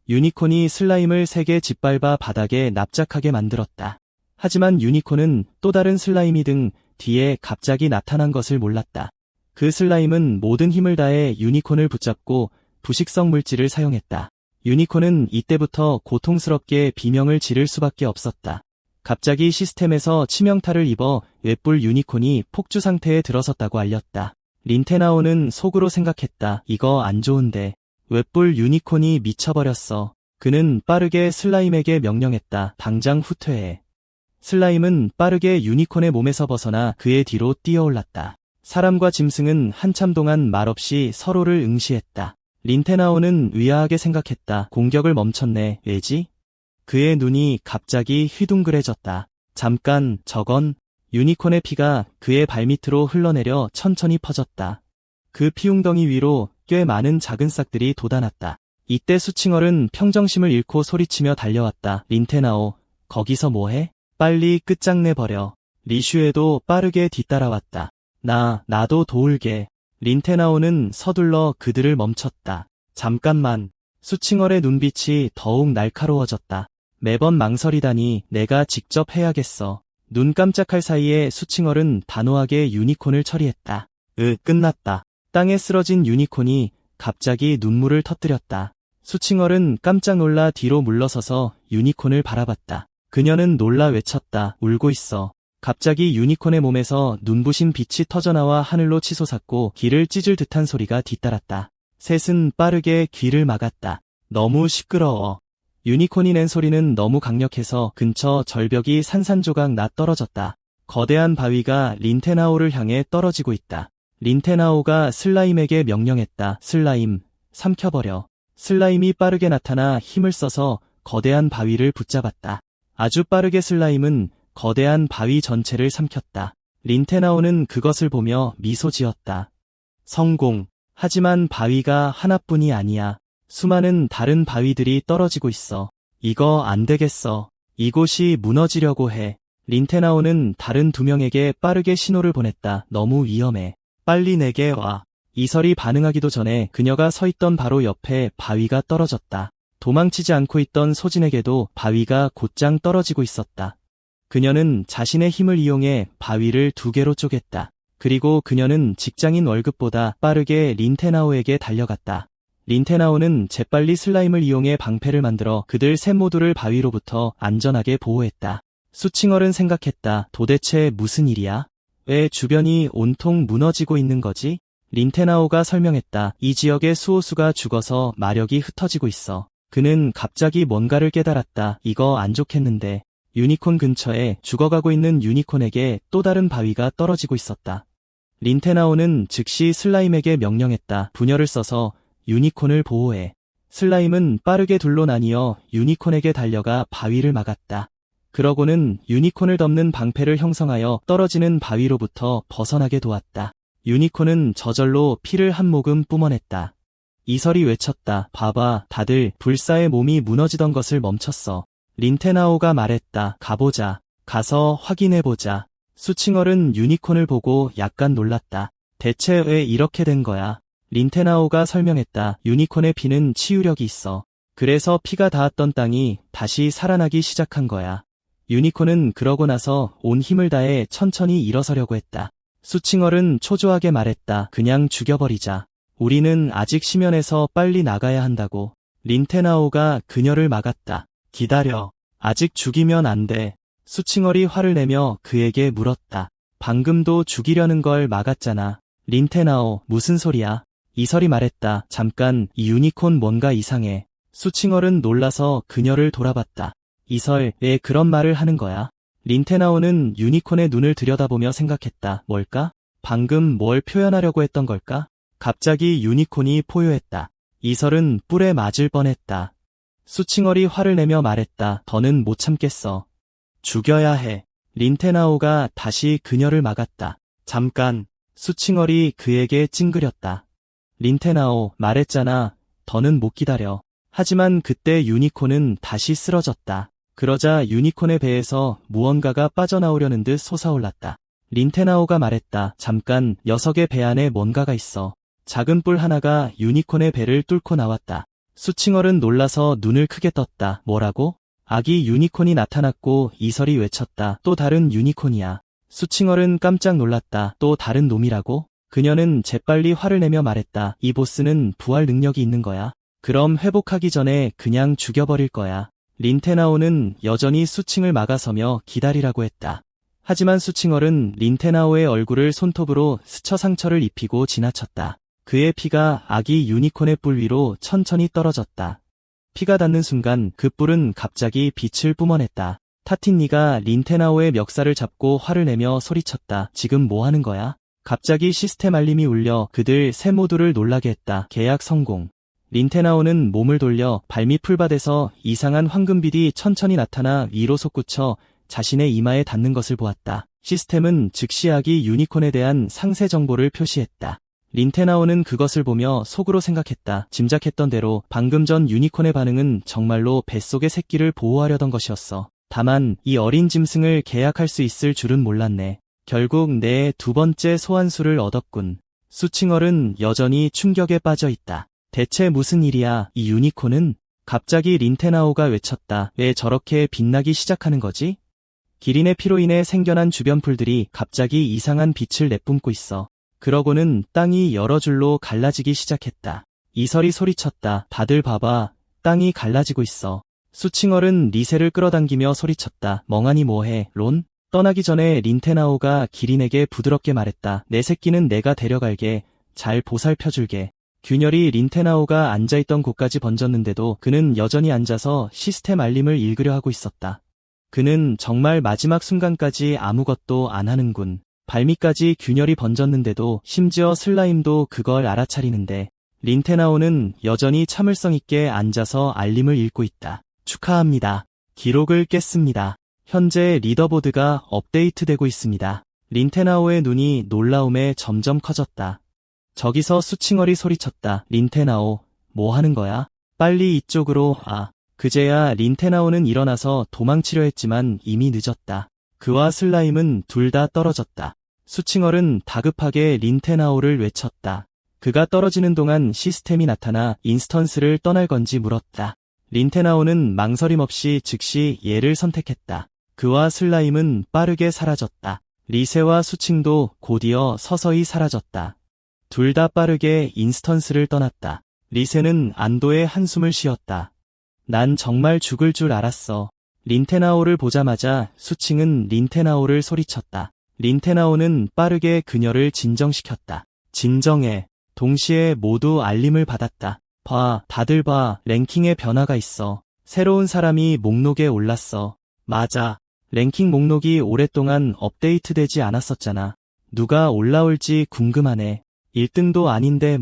유니콘이 슬라임을 세게 짓밟아 바닥에 납작하게 만들었다. 하지만 유니콘은 또 다른 슬라임이 등 뒤에 갑자기 나타난 것을 몰랐다. 그 슬라임은 모든 힘을 다해 유니콘을 붙잡고 부식성 물질을 사용했다. 유니콘은 이때부터 고통스럽게 비명을 지를 수밖에 없었다. 갑자기 시스템에서 치명타를 입어 웹불 유니콘이 폭주 상태에 들어섰다고 알렸다. 린테나오는 속으로 생각했다. 이거 안 좋은데. 웹불 유니콘이 미쳐버렸어. 그는 빠르게 슬라임에게 명령했다. 당장 후퇴해. 슬라임은 빠르게 유니콘의 몸에서 벗어나 그의 뒤로 뛰어올랐다. 사람과 짐승은 한참 동안 말없이 서로를 응시했다. 린테나오는 의아하게 생각했다. 공격을 멈췄네. 왜지? 그의 눈이 갑자기 휘둥그레졌다. 잠깐, 저건 유니콘의 피가 그의 발밑으로 흘러내려 천천히 퍼졌다. 그 피웅덩이 위로 꽤 많은 작은 싹들이 돋아났다. 이때 수칭얼은 평정심을 잃고 소리치며 달려왔다. 린테나오, 거기서 뭐해? 빨리 끝장내버려. 리슈에도 빠르게 뒤따라왔다. 나도 도울게. 린테나오는 서둘러 그들을 멈췄다. 잠깐만. 수칭얼의 눈빛이 더욱 날카로워졌다. 매번 망설이다니 내가 직접 해야겠어. 눈 깜짝할 사이에 수칭얼은 단호하게 유니콘을 처리했다. 끝났다. 땅에 쓰러진 유니콘이 갑자기 눈물을 터뜨렸다. 수칭얼은 깜짝 놀라 뒤로 물러서서 유니콘을 바라봤다. 그녀는 놀라 외쳤다. 울고 있어. 갑자기 유니콘의 몸에서 눈부신 빛이 터져나와 하늘로 치솟았고 귀를 찢을 듯한 소리가 뒤따랐다. 셋은 빠르게 귀를 막았다. 너무 시끄러워. 유니콘이 낸 소리는 너무 강력해서 근처 절벽이 산산조각 나 떨어졌다. 거대한 바위가 린테나오를 향해 떨어지고 있다. 린테나오가 슬라임에게 명령했다. 슬라임, 삼켜버려. 슬라임이 빠르게 나타나 힘을 써서 거대한 바위를 붙잡았다. 아주 빠르게 슬라임은 거대한 바위 전체를 삼켰다. 린테나오는 그것을 보며 미소 지었다. 성공. 하지만 바위가 하나뿐이 아니야. 수많은 다른 바위들이 떨어지고 있어. 이거 안 되겠어. 이곳이 무너지려고 해. 린테나오는 다른 두 명에게 빠르게 신호를 보냈다. 너무 위험해. 빨리 내게 와. 이설이 반응하기도 전에 그녀가 서 있던 바로 옆에 바위가 떨어졌다. 도망치지 않고 있던 소진에게도 바위가 곧장 떨어지고 있었다. 그녀는 자신의 힘을 이용해 바위를 두 개로 쪼갰다. 그리고 그녀는 직장인 월급보다 빠르게 린테나오에게 달려갔다. 린테나오는 재빨리 슬라임을 이용해 방패를 만들어 그들 셋 모두를 바위로부터 안전하게 보호했다. 수칭얼은 생각했다. 도대체 무슨 일이야? 왜 주변이 온통 무너지고 있는 거지? 린테나오가 설명했다. 이 지역의 수호수가 죽어서 마력이 흩어지고 있어. 그는 갑자기 뭔가를 깨달았다. 이거 안 좋겠는데. 유니콘 근처에 죽어가고 있는 유니콘에게 또 다른 바위가 떨어지고 있었다. 린테나오는 즉시 슬라임에게 명령했다. 분열을 써서 유니콘을 보호해. 슬라임은 빠르게 둘로 나뉘어 유니콘에게 달려가 바위를 막았다. 그러고는 유니콘을 덮는 방패를 형성하여 떨어지는 바위로부터 벗어나게 도왔다. 유니콘은 저절로 피를 한 모금 뿜어냈다. 이설이 외쳤다. 봐봐, 다들 불사의 몸이 무너지던 것을 멈췄어. 린테나오가 말했다. 가보자. 가서 확인해보자. 수칭얼은 유니콘을 보고 약간 놀랐다. 대체 왜 이렇게 된 거야? 린테나오가 설명했다. 유니콘의 피는 치유력이 있어. 그래서 피가 닿았던 땅이 다시 살아나기 시작한 거야. 유니콘은 그러고 나서 온 힘을 다해 천천히 일어서려고 했다. 수칭얼은 초조하게 말했다. 그냥 죽여버리자. 우리는 아직 심연에서 빨리 나가야 한다고. 린테나오가 그녀를 막았다. 기다려. 아직 죽이면 안 돼. 수칭얼이 화를 내며 그에게 물었다. 방금도 죽이려는 걸 막았잖아. 린테나오, 무슨 소리야? 이설이 말했다. 잠깐, 이 유니콘 뭔가 이상해. 수칭얼은 놀라서 그녀를 돌아봤다. 이설, 왜 그런 말을 하는 거야? 린테나오는 유니콘의 눈을 들여다보며 생각했다. 뭘까? 방금 뭘 표현하려고 했던 걸까? 갑자기 유니콘이 포효했다. 이설은 뿔에 맞을 뻔했다. 수칭얼이 화를 내며 말했다. 더는 못 참겠어. 죽여야 해. 린테나오가 다시 그녀를 막았다. 잠깐. 수칭얼이 그에게 찡그렸다. 린테나오, 말했잖아. 더는 못 기다려. 하지만 그때 유니콘은 다시 쓰러졌다. 그러자 유니콘의 배에서 무언가가 빠져나오려는 듯 솟아올랐다. 린테나오가 말했다. 잠깐, 녀석의 배 안에 뭔가가 있어. 작은 뿔 하나가 유니콘의 배를 뚫고 나왔다. 수칭얼은 놀라서 눈을 크게 떴다. 뭐라고? 아기 유니콘이 나타났고 이설이 외쳤다. 또 다른 유니콘이야. 수칭얼은 깜짝 놀랐다. 또 다른 놈이라고? 그녀는 재빨리 화를 내며 말했다. 이 보스는 부활 능력이 있는 거야. 그럼 회복하기 전에 그냥 죽여버릴 거야. 린테나오는 여전히 수칭을 막아서며 기다리라고 했다. 하지만 수칭얼은 린테나오의 얼굴을 손톱으로 스쳐 상처를 입히고 지나쳤다. 그의 피가 아기 유니콘의 뿔 위로 천천히 떨어졌다. 피가 닿는 순간 그 뿔은 갑자기 빛을 뿜어냈다. 타틴니가 린테나오의 멱살을 잡고 화를 내며 소리쳤다. 지금 뭐 하는 거야? 갑자기 시스템 알림이 울려 그들 세 모두를 놀라게 했다. 계약 성공. 린테나오는 몸을 돌려 발밑 풀밭에서 이상한 황금빛이 천천히 나타나 위로 솟구쳐 자신의 이마에 닿는 것을 보았다. 시스템은 즉시 아기 유니콘에 대한 상세 정보를 표시했다. 린테나오는 그것을 보며 속으로 생각했다. 짐작했던 대로 방금 전 유니콘의 반응은 정말로 뱃속의 새끼를 보호하려던 것이었어. 다만 이 어린 짐승을 계약할 수 있을 줄은 몰랐네. 결국 내 두 번째 소환수를 얻었군. 수칭얼은 여전히 충격에 빠져 있다. 대체 무슨 일이야, 이 유니콘은? 갑자기 린테나오가 외쳤다. 왜 저렇게 빛나기 시작하는 거지? 기린의 피로 인해 생겨난 주변 풀들이 갑자기 이상한 빛을 내뿜고 있어. 그러고는 땅이 여러 줄로 갈라지기 시작했다. 이설이 소리쳤다. 다들 봐봐. 땅이 갈라지고 있어. 수칭얼은 리세를 끌어당기며 소리쳤다. 멍하니 뭐해, 론? 떠나기 전에 린테나오가 기린에게 부드럽게 말했다. 내 새끼는 내가 데려갈게. 잘 보살펴줄게. 균열이 린테나오가 앉아있던 곳까지 번졌는데도 그는 여전히 앉아서 시스템 알림을 읽으려 하고 있었다. 그는 정말 마지막 순간까지 아무것도 안 하는군. 발밑까지 균열이 번졌는데도 심지어 슬라임도 그걸 알아차리는데 린테나오는 여전히 참을성 있게 앉아서 알림을 읽고 있다. 축하합니다. 기록을 깼습니다. 현재 리더보드가 업데이트되고 있습니다. 린테나오의 눈이 놀라움에 점점 커졌다. 저기서 수칭얼이 소리쳤다. 린테나오, 뭐 하는 거야? 빨리 이쪽으로 와. 그제야 린테나오는 일어나서 도망치려 했지만 이미 늦었다. 그와 슬라임은 둘 다 떨어졌다. 수칭얼은 다급하게 린테나오를 외쳤다. 그가 떨어지는 동안 시스템이 나타나 인스턴스를 떠날 건지 물었다. 린테나오는 망설임 없이 즉시 얘를 선택했다. 그와 슬라임은 빠르게 사라졌다. 리세와 수칭도 곧이어 서서히 사라졌다. 둘 다 빠르게 인스턴스를 떠났다. 리세는 안도의 한숨을 쉬었다. 난 정말 죽을 줄 알았어. 린테나오를 보자마자 수칭은 린테나오를 소리쳤다. 린테나오는 빠르게 그녀를 진정시켰다. 진정해. 동시에 모두 알림을 받았다. 봐, 다들 봐. 랭킹에 변화가 있어. 새로운 사람이 목록에 올랐어. 맞아. 랭킹 목록이 오랫동안 업데이트되지 않았었잖아. 누가 올라올지 궁금하네. 1등도 아닌데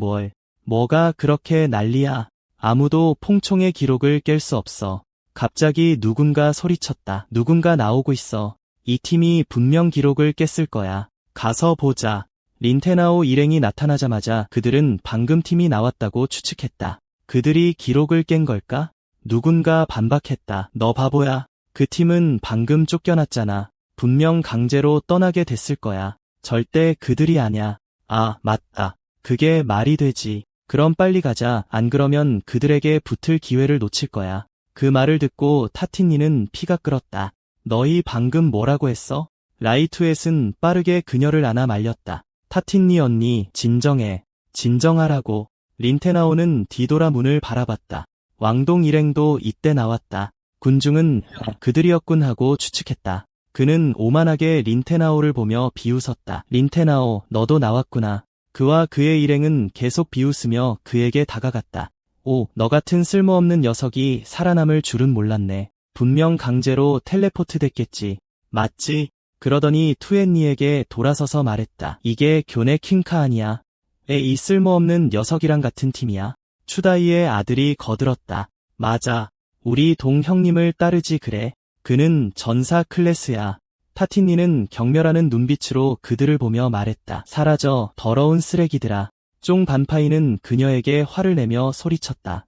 뭐가 그렇게 난리야. 아무도 퐁총의 기록을 깰 수 없어. 갑자기 누군가 소리쳤다. 누군가 나오고 있어. 이 팀이 분명 기록을 깼을 거야. 가서 보자. 린테나오 일행이 나타나자마자 그들은 방금 팀이 나왔다고 추측했다. 그들이 기록을 깬 걸까? 누군가 반박했다. 너 바보야. 그 팀은 방금 쫓겨났잖아. 분명 강제로 떠나게 됐을 거야. 절대 그들이 아냐. 아, 맞다. 그게 말이 되지. 그럼 빨리 가자. 안 그러면 그들에게 붙을 기회를 놓칠 거야. 그 말을 듣고 타티니는 피가 끓었다. 너희 방금 뭐라고 했어? 라이투엣은 빠르게 그녀를 안아 말렸다. 타티니 언니, 진정해. 진정하라고. 린테나오는 뒤돌아 문을 바라봤다. 왕동 일행도 이때 나왔다. 군중은 그들이었군 하고 추측했다. 그는 오만하게 린테나오를 보며 비웃었다. 린테나오, 너도 나왔구나. 그와 그의 일행은 계속 비웃으며 그에게 다가갔다. 오, 너 같은 쓸모없는 녀석이 살아남을 줄은 몰랐네. 분명 강제로 텔레포트 됐겠지. 맞지? 그러더니 투앤니에게 돌아서서 말했다. 이게 교내 킹카 아니야. 이 쓸모없는 녀석이랑 같은 팀이야. 추다이의 아들이 거들었다. 맞아. 우리 동 형님을 따르지 그래. 그는 전사 클래스야. 타티니는 경멸하는 눈빛으로 그들을 보며 말했다. 사라져, 더러운 쓰레기들아. 쫑 반파이는 그녀에게 화를 내며 소리쳤다.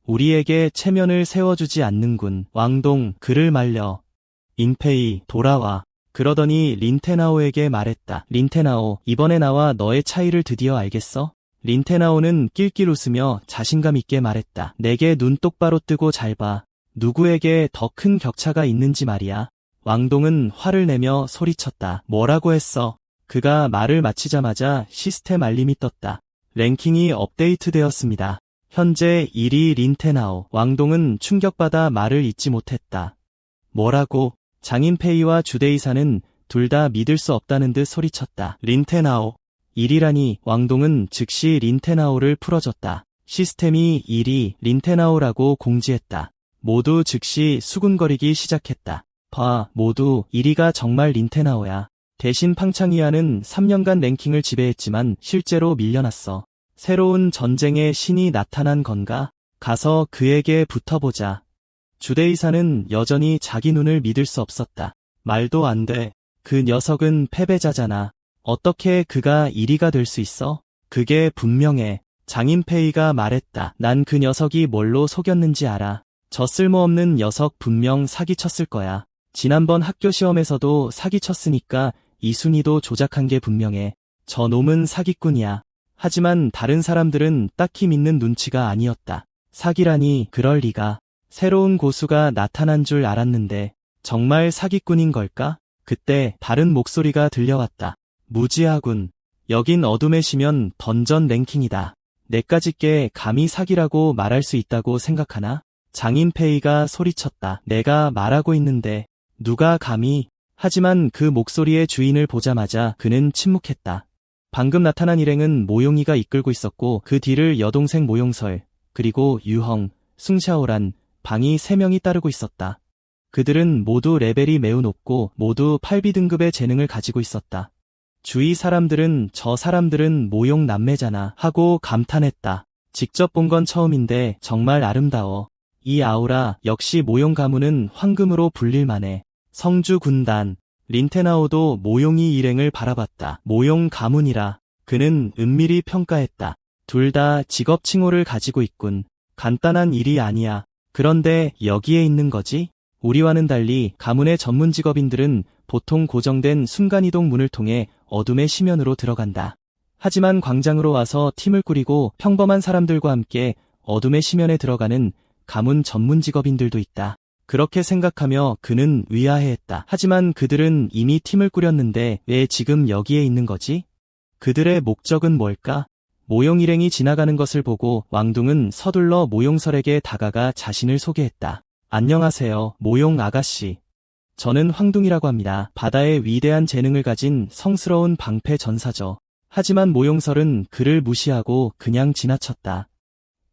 우리에게 체면을 세워주지 않는군. 왕동, 그를 말려. 인페이, 돌아와. 그러더니 린테나오에게 말했다. 린테나오, 이번에 나와 너의 차이를 드디어 알겠어? 린테나오는 낄낄 웃으며 자신감 있게 말했다. 내게 눈 똑바로 뜨고 잘 봐. 누구에게 더 큰 격차가 있는지 말이야. 왕동은 화를 내며 소리쳤다. 뭐라고 했어? 그가 말을 마치자마자 시스템 알림이 떴다. 랭킹이 업데이트되었습니다. 현재 1위 린테나오. 왕동은 충격받아 말을 잇지 못했다. 뭐라고? 장인페이와 주데이사는 둘 다 믿을 수 없다는 듯 소리쳤다. 린테나오. 1위라니. 왕동은 즉시 린테나오를 풀어줬다. 시스템이 1위 린테나오라고 공지했다. 모두 즉시 수군거리기 시작했다. 봐, 모두 1위가 정말 린테나오야. 대신 팡창이아는 3년간 랭킹을 지배했지만 실제로 밀려났어. 새로운 전쟁의 신이 나타난 건가? 가서 그에게 붙어보자. 주데이사는 여전히 자기 눈을 믿을 수 없었다. 말도 안 돼. 그 녀석은 패배자잖아. 어떻게 그가 1위가 될 수 있어? 그게 분명해. 장인페이가 말했다. 난 그 녀석이 뭘로 속였는지 알아. 저 쓸모없는 녀석 분명 사기쳤을 거야. 지난번 학교 시험에서도 사기쳤으니까 이순희도 조작한 게 분명해. 저 놈은 사기꾼이야. 하지만 다른 사람들은 딱히 믿는 눈치가 아니었다. 사기라니 그럴 리가. 새로운 고수가 나타난 줄 알았는데 정말 사기꾼인 걸까? 그때 다른 목소리가 들려왔다. 무지하군. 여긴 어둠의 심연 던전 랭킹이다. 내까지 게 감히 사기라고 말할 수 있다고 생각하나? 장인 페이가 소리쳤다. 내가 말하고 있는데 누가 감히? 하지만 그 목소리의 주인을 보자마자 그는 침묵했다. 방금 나타난 일행은 모용이가 이끌고 있었고 그 뒤를 여동생 모용설, 그리고 유헝, 숭샤오란 방이 3명이 따르고 있었다. 그들은 모두 레벨이 매우 높고 모두 8비 등급의 재능을 가지고 있었다. 주위 사람들은 저 사람들은 모용 남매잖아 하고 감탄했다. 직접 본 건 처음인데 정말 아름다워. 이 아우라 역시 모용 가문은 황금으로 불릴만해. 성주 군단, 린테나오도 모용이 일행을 바라봤다. 모용 가문이라 그는 은밀히 평가했다. 둘 다 직업 칭호를 가지고 있군. 간단한 일이 아니야. 그런데 여기에 있는 거지? 우리와는 달리 가문의 전문 직업인들은 보통 고정된 순간이동 문을 통해 어둠의 심연으로 들어간다. 하지만 광장으로 와서 팀을 꾸리고 평범한 사람들과 함께 어둠의 심연에 들어가는 가문 전문 직업인들도 있다. 그렇게 생각하며 그는 의아해했다. 하지만 그들은 이미 팀을 꾸렸는데 왜 지금 여기에 있는 거지? 그들의 목적은 뭘까? 모용 일행이 지나가는 것을 보고 왕둥은 서둘러 모용설에게 다가가 자신을 소개했다. 안녕하세요, 모용 아가씨. 저는 황둥이라고 합니다. 바다의 위대한 재능을 가진 성스러운 방패 전사죠. 하지만 모용설은 그를 무시하고 그냥 지나쳤다.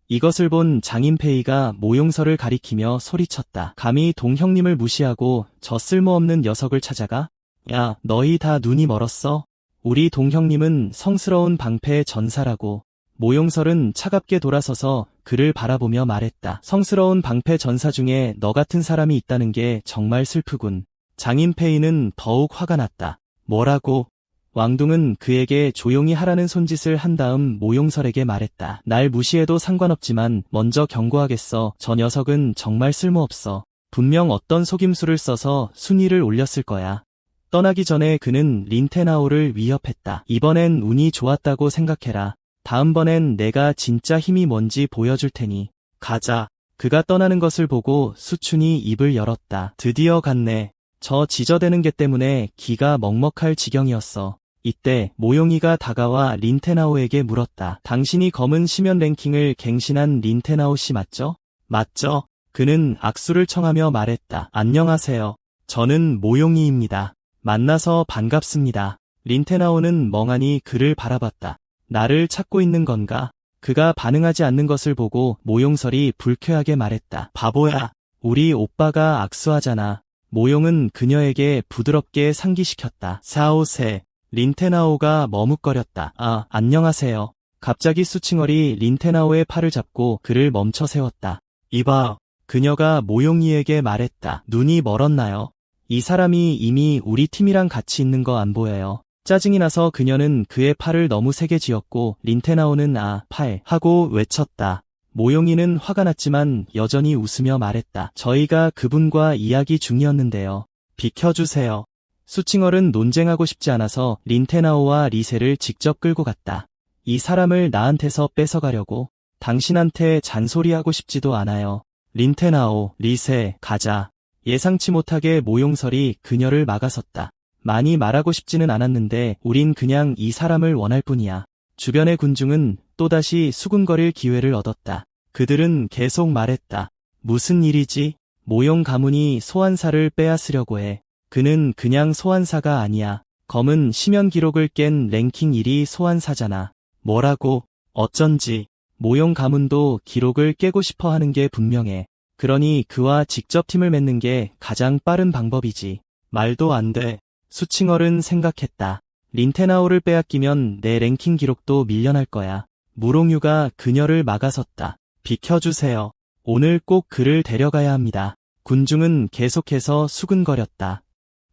이것을 본 장인페이가 모용설을 가리키며 소리쳤다. 감히 동형님을 무시하고 저 쓸모없는 녀석을 찾아가? 야, 너희 다 눈이 멀었어? 우리 동형님은 성스러운 방패 전사라고. 모용설은 차갑게 돌아서서 그를 바라보며 말했다. 성스러운 방패 전사 중에 너 같은 사람이 있다는 게 정말 슬프군. 장인페이는 더욱 화가 났다. 뭐라고? 왕둥은 그에게 조용히 하라는 손짓을 한 다음 모용설에게 말했다. 날 무시해도 상관없지만 먼저 경고하겠어. 저 녀석은 정말 쓸모없어. 분명 어떤 속임수를 써서 순위를 올렸을 거야. 떠나기 전에 그는 린테나오를 위협했다. 이번엔 운이 좋았다고 생각해라. 다음번엔 내가 진짜 힘이 뭔지 보여줄 테니. 가자. 그가 떠나는 것을 보고 수춘이 입을 열었다. 드디어 갔네. 저 지저대는 게 때문에 기가 먹먹할 지경이었어. 이때 모용이가 다가와 린테나오에게 물었다. 당신이 검은 심연 랭킹을 갱신한 린테나오 씨 맞죠? 맞죠? 그는 악수를 청하며 말했다. 안녕하세요. 저는 모용이입니다. 만나서 반갑습니다. 린테나오는 멍하니 그를 바라봤다. 나를 찾고 있는 건가? 그가 반응하지 않는 것을 보고 모용설이 불쾌하게 말했다. 바보야. 우리 오빠가 악수하잖아. 모용은 그녀에게 부드럽게 상기시켰다. 사오세. 린테나오가 머뭇거렸다. 아, 안녕하세요. 갑자기 수칭얼이 린테나오의 팔을 잡고 그를 멈춰 세웠다. 이봐. 그녀가 모용이에게 말했다. 눈이 멀었나요? 이 사람이 이미 우리 팀이랑 같이 있는 거 안 보여요. 짜증이 나서 그녀는 그의 팔을 너무 세게 쥐었고 린테나오는 아, 팔 하고 외쳤다. 모용이는 화가 났지만 여전히 웃으며 말했다. 저희가 그분과 이야기 중이었는데요. 비켜주세요. 수칭얼은 논쟁하고 싶지 않아서 린테나오와 리세를 직접 끌고 갔다. 이 사람을 나한테서 뺏어가려고? 당신한테 잔소리하고 싶지도 않아요. 린테나오, 리세, 가자. 예상치 못하게 모용설이 그녀를 막아섰다. 많이 말하고 싶지는 않았는데 우린 그냥 이 사람을 원할 뿐이야. 주변의 군중은 또다시 수군거릴 기회를 얻었다. 그들은 계속 말했다. 무슨 일이지? 모용 가문이 소환사를 빼앗으려고 해. 그는 그냥 소환사가 아니야. 검은 심연 기록을 깬 랭킹 1위 소환사잖아. 뭐라고? 어쩐지. 모용 가문도 기록을 깨고 싶어 하는 게 분명해. 그러니 그와 직접 팀을 맺는 게 가장 빠른 방법이지. 말도 안 돼. 수칭얼은 생각했다. 린테나오를 빼앗기면 내 랭킹 기록도 밀려날 거야. 무롱유가 그녀를 막아섰다. 비켜주세요. 오늘 꼭 그를 데려가야 합니다. 군중은 계속해서 수근거렸다.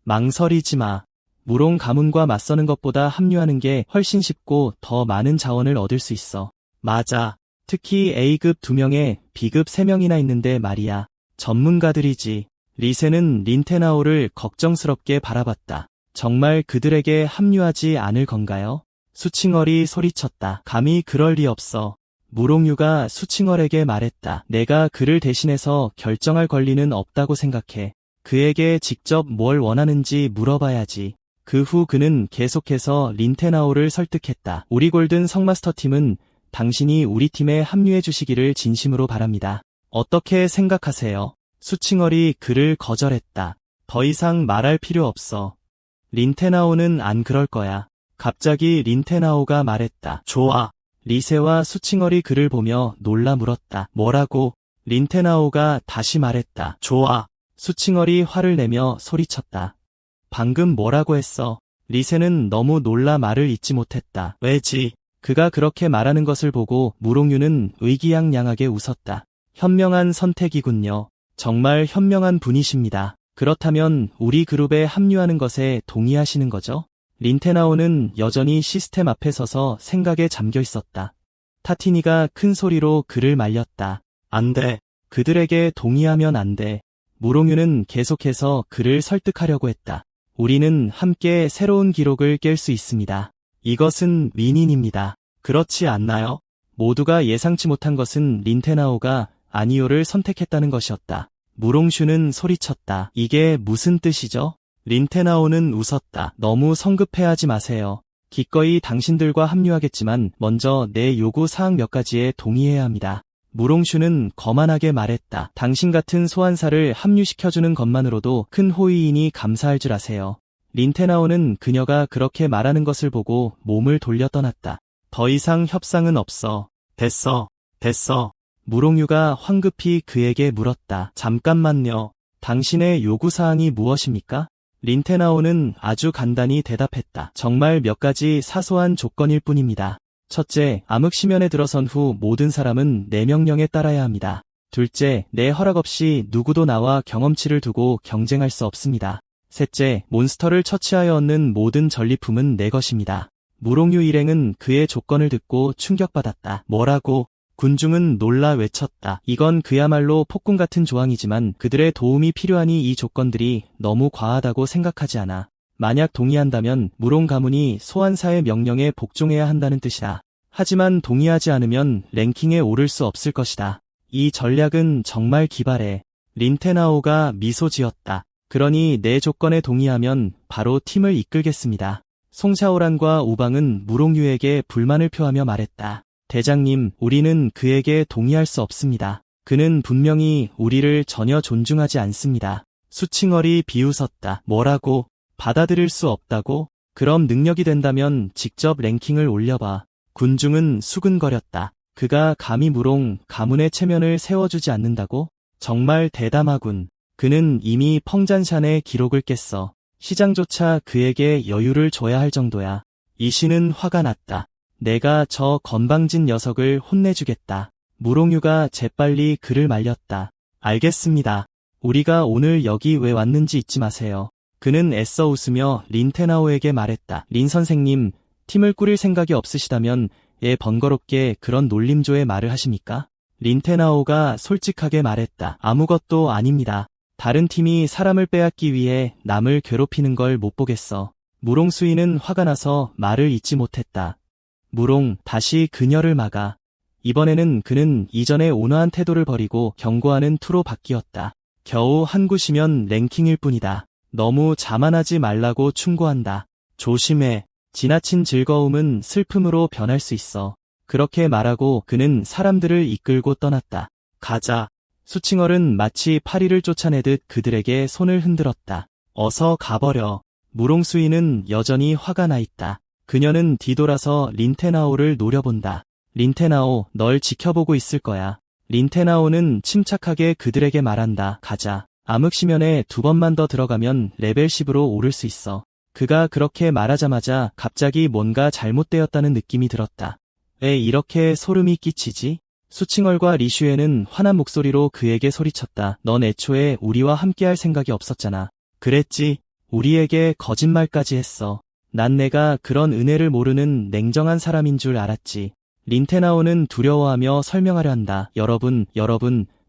망설이지 마. 무롱 가문과 맞서는 것보다 합류하는 게 훨씬 쉽고 더 많은 자원을 얻을 수 있어. 맞아. 특히 A급 2명에 B급 3명이나 있는데 말이야. 전문가들이지. 리세는 린테나오를 걱정스럽게 바라봤다. 정말 그들에게 합류하지 않을 건가요? 수칭얼이 소리쳤다. 감히 그럴 리 없어. 무롱유가 수칭얼에게 말했다. 내가 그를 대신해서 결정할 권리는 없다고 생각해. 그에게 직접 뭘 원하는지 물어봐야지. 그 후 그는 계속해서 린테나오를 설득했다. 우리 골든 성마스터 팀은 당신이 우리 팀에 합류해 주시기를 진심으로 바랍니다. 어떻게 생각하세요? 수칭얼이 그를 거절했다. 더 이상 말할 필요 없어. 린테나오는 안 그럴 거야. 갑자기 린테나오가 말했다. 좋아. 리세와 수칭얼이 그를 보며 놀라 물었다. 뭐라고? 린테나오가 다시 말했다. 좋아. 수칭얼이 화를 내며 소리쳤다. 방금 뭐라고 했어? 리세는 너무 놀라 말을 잇지 못했다. 왜지? 그가 그렇게 말하는 것을 보고 무롱유는 의기양양하게 웃었다. 현명한 선택이군요. 정말 현명한 분이십니다. 그렇다면 우리 그룹에 합류하는 것에 동의하시는 거죠? 린테나오는 여전히 시스템 앞에 서서 생각에 잠겨 있었다. 타티니가 큰 소리로 그를 말렸다. 안 돼. 그들에게 동의하면 안 돼. 무롱유는 계속해서 그를 설득하려고 했다. 우리는 함께 새로운 기록을 깰 수 있습니다. 이것은 윈인입니다. 그렇지 않나요? 모두가 예상치 못한 것은 린테나오가 아니오를 선택했다는 것이었다. 무롱슈는 소리쳤다. 이게 무슨 뜻이죠? 린테나오는 웃었다. 너무 성급해하지 마세요. 기꺼이 당신들과 합류하겠지만 먼저 내 요구 사항 몇 가지에 동의해야 합니다. 무롱슈는 거만하게 말했다. 당신 같은 소환사를 합류시켜주는 것만으로도 큰 호의이니 감사할 줄 아세요. 린테나오는 그녀가 그렇게 말하는 것을 보고 몸을 돌려 떠났다. 더 이상 협상은 없어. 됐어. 무롱유가 황급히 그에게 물었다. 잠깐만요. 당신의 요구사항이 무엇입니까? 린테나오는 아주 간단히 대답했다. 정말 몇 가지 사소한 조건일 뿐입니다. 첫째, 암흑시면에 들어선 후 모든 사람은 내 명령에 따라야 합니다. 둘째, 내 허락 없이 누구도 나와 경험치를 두고 경쟁할 수 없습니다. 셋째, 몬스터를 처치하여 얻는 모든 전리품은 내 것입니다. 무롱유 일행은 그의 조건을 듣고 충격받았다. 뭐라고? 군중은 놀라 외쳤다. 이건 그야말로 폭군 같은 조항이지만 그들의 도움이 필요하니 이 조건들이 너무 과하다고 생각하지 않아. 만약 동의한다면 무롱 가문이 소환사의 명령에 복종해야 한다는 뜻이다. 하지만 동의하지 않으면 랭킹에 오를 수 없을 것이다. 이 전략은 정말 기발해. 린테나오가 미소 지었다. 그러니 내 조건에 동의하면 바로 팀을 이끌겠습니다. 송샤오란과 우방은 무롱유에게 불만을 표하며 말했다. 대장님, 우리는 그에게 동의할 수 없습니다. 그는 분명히 우리를 전혀 존중하지 않습니다. 수칭얼이 비웃었다. 뭐라고? 받아들일 수 없다고? 그럼 능력이 된다면 직접 랭킹을 올려봐. 군중은 수근거렸다. 그가 감히 무롱 가문의 체면을 세워주지 않는다고? 정말 대담하군. 그는 이미 펑잔샨의 기록을 깼어. 시장조차 그에게 여유를 줘야 할 정도야. 이신은 화가 났다. 내가 저 건방진 녀석을 혼내주겠다. 무롱유가 재빨리 그를 말렸다. 알겠습니다. 우리가 오늘 여기 왜 왔는지 잊지 마세요. 그는 애써 웃으며 린테나오에게 말했다. 린 선생님, 팀을 꾸릴 생각이 없으시다면 왜 번거롭게 그런 놀림조의 말을 하십니까? 린테나오가 솔직하게 말했다. 아무것도 아닙니다. 다른 팀이 사람을 빼앗기 위해 남을 괴롭히는 걸 못 보겠어. 무롱 수인은 화가 나서 말을 잇지 못했다. 무롱, 다시 그녀를 막아. 이번에는 그는 이전의 온화한 태도를 버리고 경고하는 투로 바뀌었다. 겨우 한 굿이면 랭킹일 뿐이다. 너무 자만하지 말라고 충고한다. 조심해. 지나친 즐거움은 슬픔으로 변할 수 있어. 그렇게 말하고 그는 사람들을 이끌고 떠났다. 가자. 수칭얼은 마치 파리를 쫓아내듯 그들에게 손을 흔들었다. 어서 가버려. 무롱수인은 여전히 화가 나 있다. 그녀는 뒤돌아서 린테나오를 노려본다. 린테나오, 널 지켜보고 있을 거야. 린테나오는 침착하게 그들에게 말한다. 가자. 암흑시면에 2번만 더 들어가면 레벨 10으로 오를 수 있어. 그가 그렇게 말하자마자 갑자기 뭔가 잘못되었다는 느낌이 들었다. 왜 이렇게 소름이 끼치지? 수칭얼과 리슈에는 화난 목소리로 그에게 소리쳤다. 넌 애초에 우리와 함께할 생각이 없었잖아. 그랬지. 우리에게 거짓말까지 했어. 난 내가 그런 은혜를 모르는 냉정한 사람인 줄 알았지. 린테나오는 두려워하며 설명하려 한다. 여러분,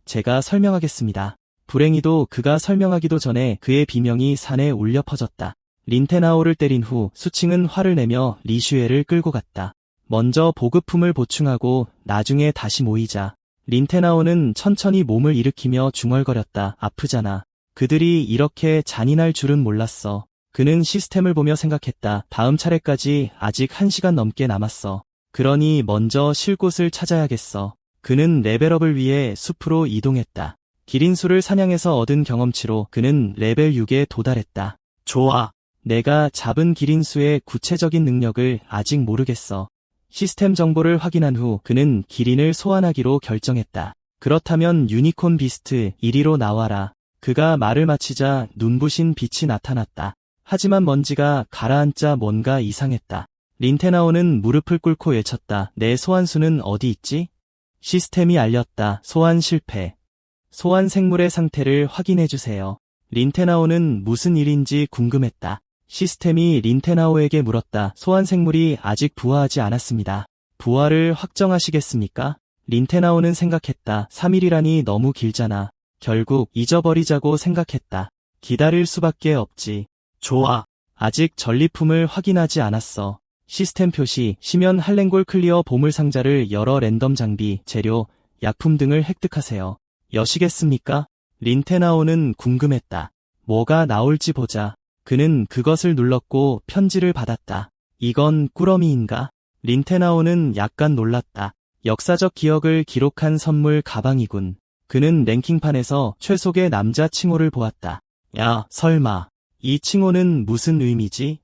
제가 설명하겠습니다. 불행히도 그가 설명하기도 전에 그의 비명이 산에 울려 퍼졌다. 린테나오를 때린 후 수칭은 화를 내며 리슈에를 끌고 갔다. 먼저 보급품을 보충하고 나중에 다시 모이자. 린테나오는 천천히 몸을 일으키며 중얼거렸다. 아프잖아. 그들이 이렇게 잔인할 줄은 몰랐어. 그는 시스템을 보며 생각했다. 다음 차례까지 아직 1시간 넘게 남았어. 그러니 먼저 쉴 곳을 찾아야겠어. 그는 레벨업을 위해 숲으로 이동했다. 기린수를 사냥해서 얻은 경험치로 그는 레벨 6에 도달했다. 좋아. 내가 잡은 기린수의 구체적인 능력을 아직 모르겠어. 시스템 정보를 확인한 후 그는 기린을 소환하기로 결정했다. 그렇다면 유니콘 비스트 1위로 나와라. 그가 말을 마치자 눈부신 빛이 나타났다. 하지만 먼지가 가라앉자 뭔가 이상했다. 린테나오는 무릎을 꿇고 외쳤다. 내 소환수는 어디 있지? 시스템이 알렸다. 소환 실패. 소환 생물의 상태를 확인해주세요. 린테나오는 무슨 일인지 궁금했다. 시스템이 린테나오에게 물었다. 소환 생물이 아직 부화하지 않았습니다. 부화를 확정하시겠습니까? 린테나오는 생각했다. 3일이라니 너무 길잖아. 결국 잊어버리자고 생각했다. 기다릴 수밖에 없지. 좋아. 아직 전리품을 확인하지 않았어. 시스템 표시, 시면 할랭골 클리어 보물 상자를 열어 랜덤 장비, 재료, 약품 등을 획득하세요. 여시겠습니까? 린테나오는 궁금했다. 뭐가 나올지 보자. 그는 그것을 눌렀고 편지를 받았다. 이건 꾸러미인가? 린테나오는 약간 놀랐다. 역사적 기억을 기록한 선물 가방이군. 그는 랭킹판에서 최속의 남자 칭호를 보았다. 야, 설마. 이 칭호는 무슨 의미지?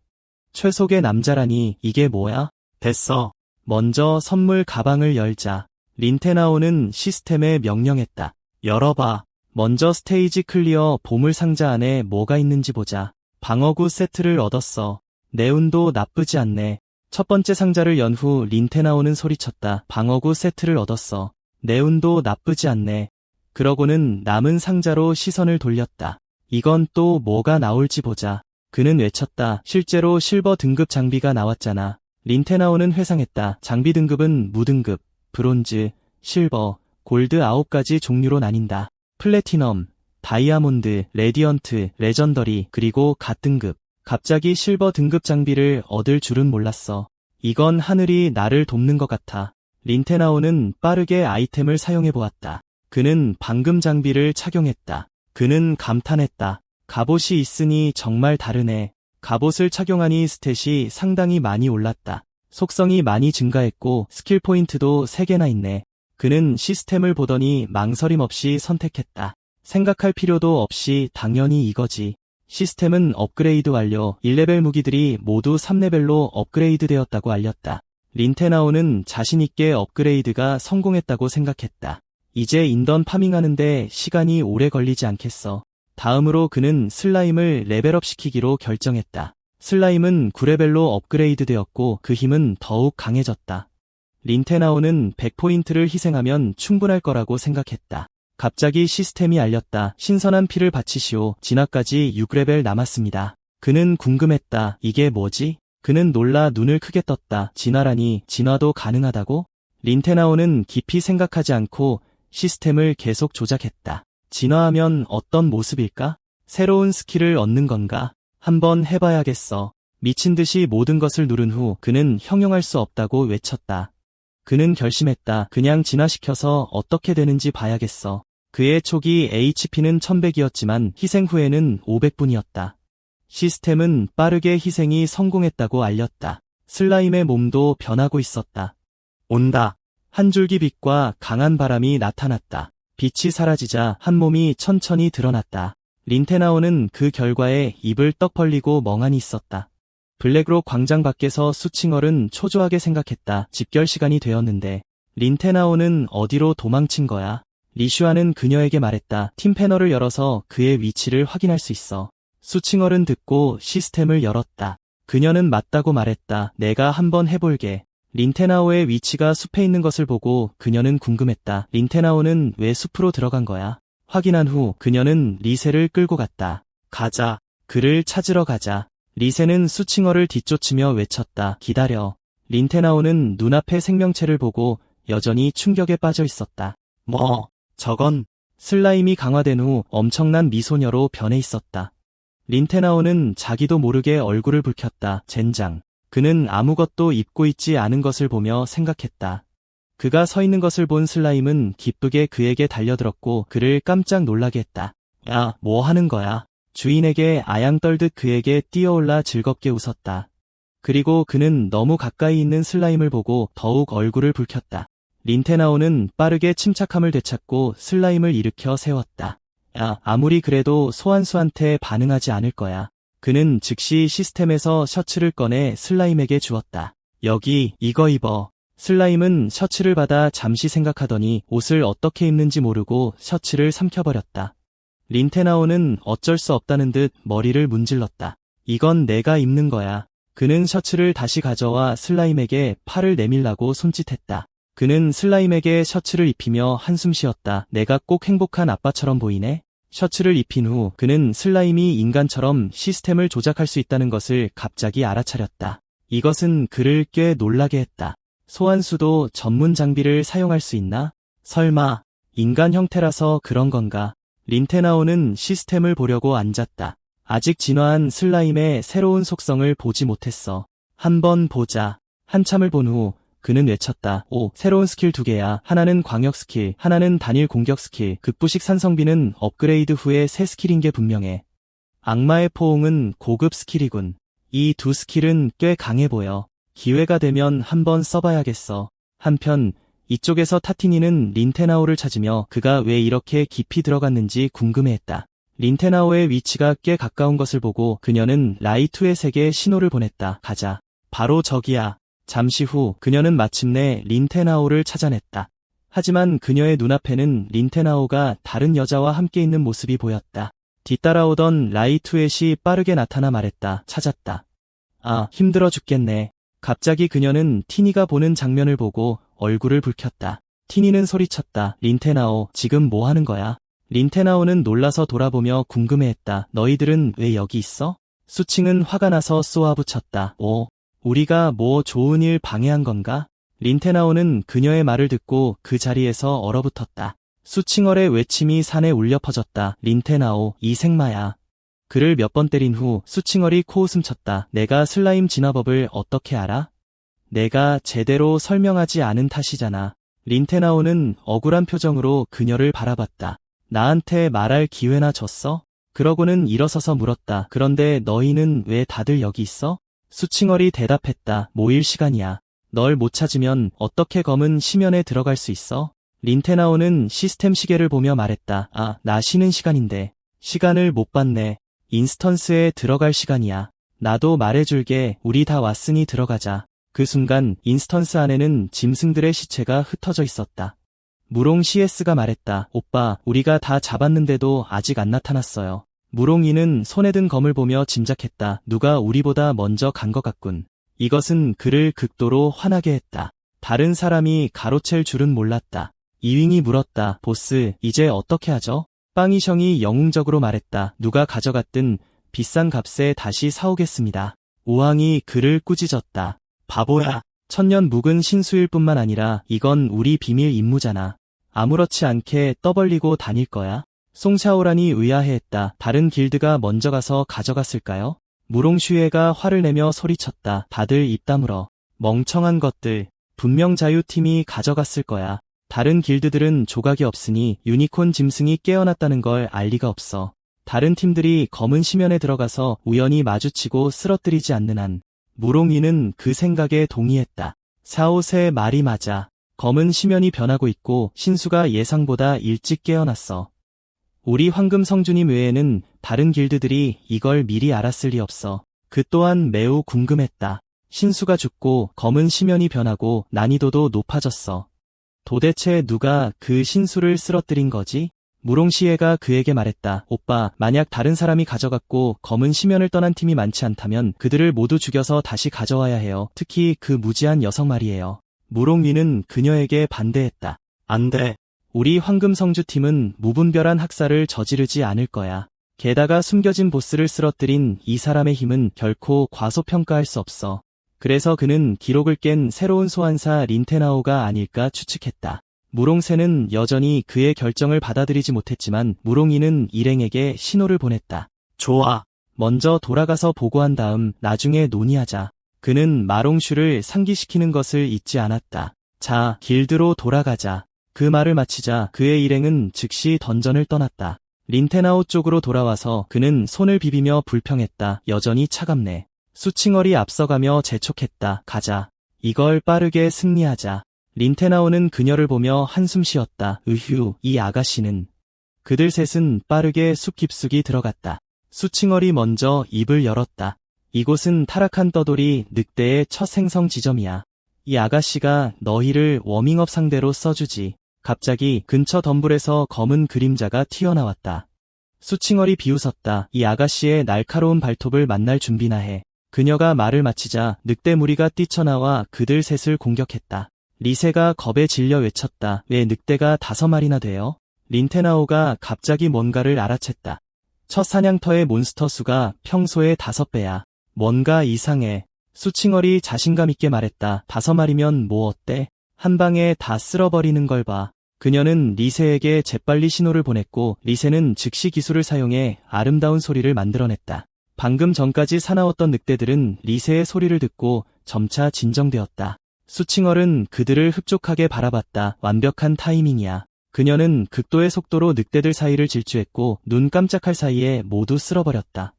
최속의 남자라니 이게 뭐야? 됐어. 먼저 선물 가방을 열자. 린테나오는 시스템에 명령했다. 열어봐. 먼저 스테이지 클리어 보물 상자 안에 뭐가 있는지 보자. 방어구 세트를 얻었어. 내 운도 나쁘지 않네. 첫 번째 상자를 연 후 린테나오는 소리쳤다. 방어구 세트를 얻었어. 내 운도 나쁘지 않네. 그러고는 남은 상자로 시선을 돌렸다. 이건 또 뭐가 나올지 보자. 그는 외쳤다. 실제로 실버 등급 장비가 나왔잖아. 린테나오는 회상했다. 장비 등급은 무등급, 브론즈, 실버, 골드 9가지 종류로 나뉜다. 플래티넘, 다이아몬드, 레디언트, 레전더리, 그리고 갓등급. 갑자기 실버 등급 장비를 얻을 줄은 몰랐어. 이건 하늘이 나를 돕는 것 같아. 린테나오는 빠르게 아이템을 사용해보았다. 그는 방금 장비를 착용했다. 그는 감탄했다. 갑옷이 있으니 정말 다르네. 갑옷을 착용하니 스탯이 상당히 많이 올랐다. 속성이 많이 증가했고 스킬 포인트도 3개나 있네. 그는 시스템을 보더니 망설임 없이 선택했다. 생각할 필요도 없이 당연히 이거지. 시스템은 업그레이드 완료. 1레벨 무기들이 모두 3레벨로 업그레이드 되었다고 알렸다. 린테나오는 자신있게 업그레이드가 성공했다고 생각했다. 이제 인던 파밍하는데 시간이 오래 걸리지 않겠어. 다음으로 그는 슬라임을 레벨업 시키기로 결정했다. 슬라임은 9레벨로 업그레이드 되었고 그 힘은 더욱 강해졌다. 린테나오는 100포인트를 희생하면 충분할 거라고 생각했다. 갑자기 시스템이 알렸다. 신선한 피를 바치시오. 진화까지 6레벨 남았습니다. 그는 궁금했다. 이게 뭐지? 그는 놀라 눈을 크게 떴다. 진화라니 진화도 가능하다고? 린테나오는 깊이 생각하지 않고 시스템을 계속 조작했다. 진화하면 어떤 모습일까? 새로운 스킬을 얻는 건가? 한번 해봐야겠어. 미친 듯이 모든 것을 누른 후 그는 형용할 수 없다고 외쳤다. 그는 결심했다. 그냥 진화시켜서 어떻게 되는지 봐야겠어. 그의 초기 HP는 1100이었지만 희생 후에는 500분이었다. 시스템은 빠르게 희생이 성공했다고 알렸다. 슬라임의 몸도 변하고 있었다. 온다. 한 줄기 빛과 강한 바람이 나타났다. 빛이 사라지자 한 몸이 천천히 드러났다. 린테나오는 그 결과에 입을 떡 벌리고 멍하니 있었다. 블랙록 광장 밖에서 수칭얼은 초조하게 생각했다. 집결 시간이 되었는데 린테나오는 어디로 도망친 거야? 리슈아는 그녀에게 말했다. 팀 패널을 열어서 그의 위치를 확인할 수 있어. 수칭얼은 듣고 시스템을 열었다. 그녀는 맞다고 말했다. 내가 한번 해볼게. 린테나오의 위치가 숲에 있는 것을 보고 그녀는 궁금했다. 린테나오는 왜 숲으로 들어간 거야? 확인한 후 그녀는 리세를 끌고 갔다. 가자. 그를 찾으러 가자. 리세는 수칭어를 뒤쫓으며 외쳤다. 기다려. 린테나오는 눈앞의 생명체를 보고 여전히 충격에 빠져 있었다. 뭐, 저건 슬라임이 강화된 후 엄청난 미소녀로 변해 있었다. 린테나오는 자기도 모르게 얼굴을 붉혔다. 젠장. 그는 아무것도 입고 있지 않은 것을 보며 생각했다. 그가 서 있는 것을 본 슬라임은 기쁘게 그에게 달려들었고 그를 깜짝 놀라게 했다. 야, 뭐 하는 거야? 주인에게 아양 떨듯 그에게 뛰어올라 즐겁게 웃었다. 그리고 그는 너무 가까이 있는 슬라임을 보고 더욱 얼굴을 붉혔다. 린테나오는 빠르게 침착함을 되찾고 슬라임을 일으켜 세웠다. 야, 아무리 그래도 소환수한테 반응하지 않을 거야. 그는 즉시 시스템에서 셔츠를 꺼내 슬라임에게 주었다. 여기, 이거 입어. 슬라임은 셔츠를 받아 잠시 생각하더니 옷을 어떻게 입는지 모르고 셔츠를 삼켜버렸다. 린테나오는 어쩔 수 없다는 듯 머리를 문질렀다. 이건 내가 입는 거야. 그는 셔츠를 다시 가져와 슬라임에게 팔을 내밀라고 손짓했다. 그는 슬라임에게 셔츠를 입히며 한숨 쉬었다. 내가 꼭 행복한 아빠처럼 보이네? 셔츠를 입힌 후 그는 슬라임이 인간처럼 시스템을 조작할 수 있다는 것을 갑자기 알아차렸다. 이것은 그를 꽤 놀라게 했다. 소환수도 전문 장비를 사용할 수 있나? 설마 인간 형태라서 그런 건가? 린테나오는 시스템을 보려고 앉았다. 아직 진화한 슬라임의 새로운 속성을 보지 못했어. 한번 보자. 한참을 본 후 그는 외쳤다. 오, 새로운 스킬 2개야. 하나는 광역 스킬, 하나는 단일 공격 스킬. 극부식 산성비는 업그레이드 후에 새 스킬인 게 분명해. 악마의 포옹은 고급 스킬이군. 이 두 스킬은 꽤 강해 보여. 기회가 되면 한번 써봐야겠어. 한편 이쪽에서 타티니는 린테나오를 찾으며 그가 왜 이렇게 깊이 들어갔는지 궁금해했다. 린테나오의 위치가 꽤 가까운 것을 보고 그녀는 라이투의 세계에 신호를 보냈다. 가자. 바로 저기야. 잠시 후 그녀는 마침내 린테나오를 찾아냈다. 하지만 그녀의 눈앞에는 린테나오가 다른 여자와 함께 있는 모습이 보였다. 뒤따라오던 라이투엣이 빠르게 나타나 말했다. 찾았다. 아, 힘들어 죽겠네. 갑자기 그녀는 티니가 보는 장면을 보고 얼굴을 붉혔다. 티니는 소리쳤다. 린테나오, 지금 뭐 하는 거야? 린테나오는 놀라서 돌아보며 궁금해했다. 너희들은 왜 여기 있어? 수칭은 화가 나서 쏘아붙였다. 오, 우리가 뭐 좋은 일 방해한 건가? 린테나오는 그녀의 말을 듣고 그 자리에서 얼어붙었다. 수칭얼의 외침이 산에 울려 퍼졌다. 린테나오, 이 생마야. 그를 몇 번 때린 후 수칭얼이 코웃음 쳤다. 내가 슬라임 진화법을 어떻게 알아? 내가 제대로 설명하지 않은 탓이잖아. 린테나오는 억울한 표정으로 그녀를 바라봤다. 나한테 말할 기회나 줬어? 그러고는 일어서서 물었다. 그런데 너희는 왜 다들 여기 있어? 수칭얼이 대답했다. 모일 시간이야. 널 못 찾으면 어떻게 검은 심연에 들어갈 수 있어? 린테나오는 시스템 시계를 보며 말했다. 아, 나 쉬는 시간인데. 시간을 못 봤네. 인스턴스에 들어갈 시간이야. 나도 말해줄게. 우리 다 왔으니 들어가자. 그 순간 인스턴스 안에는 짐승들의 시체가 흩어져 있었다. 무롱 CS가 말했다. 오빠, 우리가 다 잡았는데도 아직 안 나타났어요. 무롱이는 손에 든 검을 보며 짐작했다. 누가 우리보다 먼저 간 것 같군. 이것은 그를 극도로 화나게 했다. 다른 사람이 가로챌 줄은 몰랐다. 이윙이 물었다. 보스, 이제 어떻게 하죠? 빵이셩이 영웅적으로 말했다. 누가 가져갔든 비싼 값에 다시 사오겠습니다. 우왕이 그를 꾸짖었다. 바보야. 천년 묵은 신수일 뿐만 아니라 이건 우리 비밀 임무잖아. 아무렇지 않게 떠벌리고 다닐 거야? 송샤오란이 의아해했다. 다른 길드가 먼저 가서 가져갔을까요? 무롱슈에가 화를 내며 소리쳤다. 다들 입 다물어. 멍청한 것들. 분명 자유팀이 가져갔을 거야. 다른 길드들은 조각이 없으니 유니콘 짐승이 깨어났다는 걸 알 리가 없어. 다른 팀들이 검은 심연에 들어가서 우연히 마주치고 쓰러뜨리지 않는 한 무롱이는 그 생각에 동의했다. 사오세의 말이 맞아. 검은 심연이 변하고 있고 신수가 예상보다 일찍 깨어났어. 우리 황금 성주님 외에는 다른 길드들이 이걸 미리 알았을 리 없어. 그 또한 매우 궁금했다. 신수가 죽고 검은 심연이 변하고 난이도도 높아졌어. 도대체 누가 그 신수를 쓰러뜨린 거지? 무롱시에가 그에게 말했다. 오빠, 만약 다른 사람이 가져갔고 검은 심연을 떠난 팀이 많지 않다면 그들을 모두 죽여서 다시 가져와야 해요. 특히 그 무지한 여성 말이에요. 무롱위는 그녀에게 반대했다. 안 돼. 우리 황금성주팀은 무분별한 학살을 저지르지 않을 거야. 게다가 숨겨진 보스를 쓰러뜨린 이 사람의 힘은 결코 과소평가할 수 없어. 그래서 그는 기록을 깬 새로운 소환사 린테나오가 아닐까 추측했다. 무롱새는 여전히 그의 결정을 받아들이지 못했지만 무롱이는 일행에게 신호를 보냈다. 좋아. 먼저 돌아가서 보고한 다음 나중에 논의하자. 그는 마롱슈를 상기시키는 것을 잊지 않았다. 자, 길드로 돌아가자. 그 말을 마치자 그의 일행은 즉시 던전을 떠났다. 린테나오 쪽으로 돌아와서 그는 손을 비비며 불평했다. 여전히 차갑네. 수칭얼이 앞서가며 재촉했다. 가자. 이걸 빠르게 승리하자. 린테나오는 그녀를 보며 한숨 쉬었다. 으휴, 이 아가씨는. 그들 셋은 빠르게 숲 깊숙이 들어갔다. 수칭얼이 먼저 입을 열었다. 이곳은 타락한 떠돌이 늑대의 첫 생성 지점이야. 이 아가씨가 너희를 워밍업 상대로 써주지. 갑자기 근처 덤불에서 검은 그림자가 튀어나왔다. 수칭얼이 비웃었다. 이 아가씨의 날카로운 발톱을 만날 준비나 해. 그녀가 말을 마치자 늑대 무리가 뛰쳐나와 그들 셋을 공격했다. 리세가 겁에 질려 외쳤다. 왜 늑대가 5마리나 돼요? 린테나오가 갑자기 뭔가를 알아챘다. 첫 사냥터의 몬스터 수가 평소의 5배야. 뭔가 이상해. 수칭얼이 자신감 있게 말했다. 5마리면 뭐 어때? 한 방에 다 쓸어버리는 걸 봐. 그녀는 리세에게 재빨리 신호를 보냈고 리세는 즉시 기술을 사용해 아름다운 소리를 만들어냈다. 방금 전까지 사나웠던 늑대들은 리세의 소리를 듣고 점차 진정되었다. 수칭얼은 그들을 흡족하게 바라봤다. 완벽한 타이밍이야. 그녀는 극도의 속도로 늑대들 사이를 질주했고 눈 깜짝할 사이에 모두 쓸어버렸다.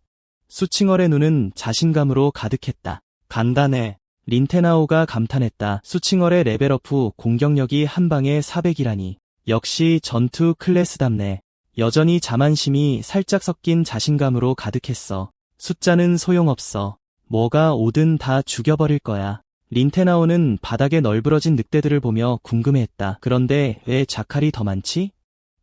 수칭얼의 눈은 자신감으로 가득했다. 간단해. 린테나오가 감탄했다. 수칭얼의 레벨업 후 공격력이 한 방에 400이라니. 역시 전투 클래스답네. 여전히 자만심이 살짝 섞인 자신감으로 가득했어. 숫자는 소용없어. 뭐가 오든 다 죽여버릴 거야. 린테나오는 바닥에 널브러진 늑대들을 보며 궁금해했다. 그런데 왜 자칼이 더 많지?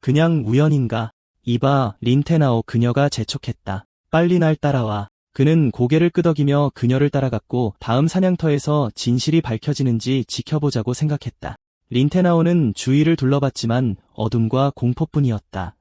그냥 우연인가? 이봐, 린테나오. 그녀가 재촉했다. 빨리 날 따라와. 그는 고개를 끄덕이며 그녀를 따라갔고 다음 사냥터에서 진실이 밝혀지는지 지켜보자고 생각했다. 린테나오는 주위를 둘러봤지만 어둠과 공포뿐이었다.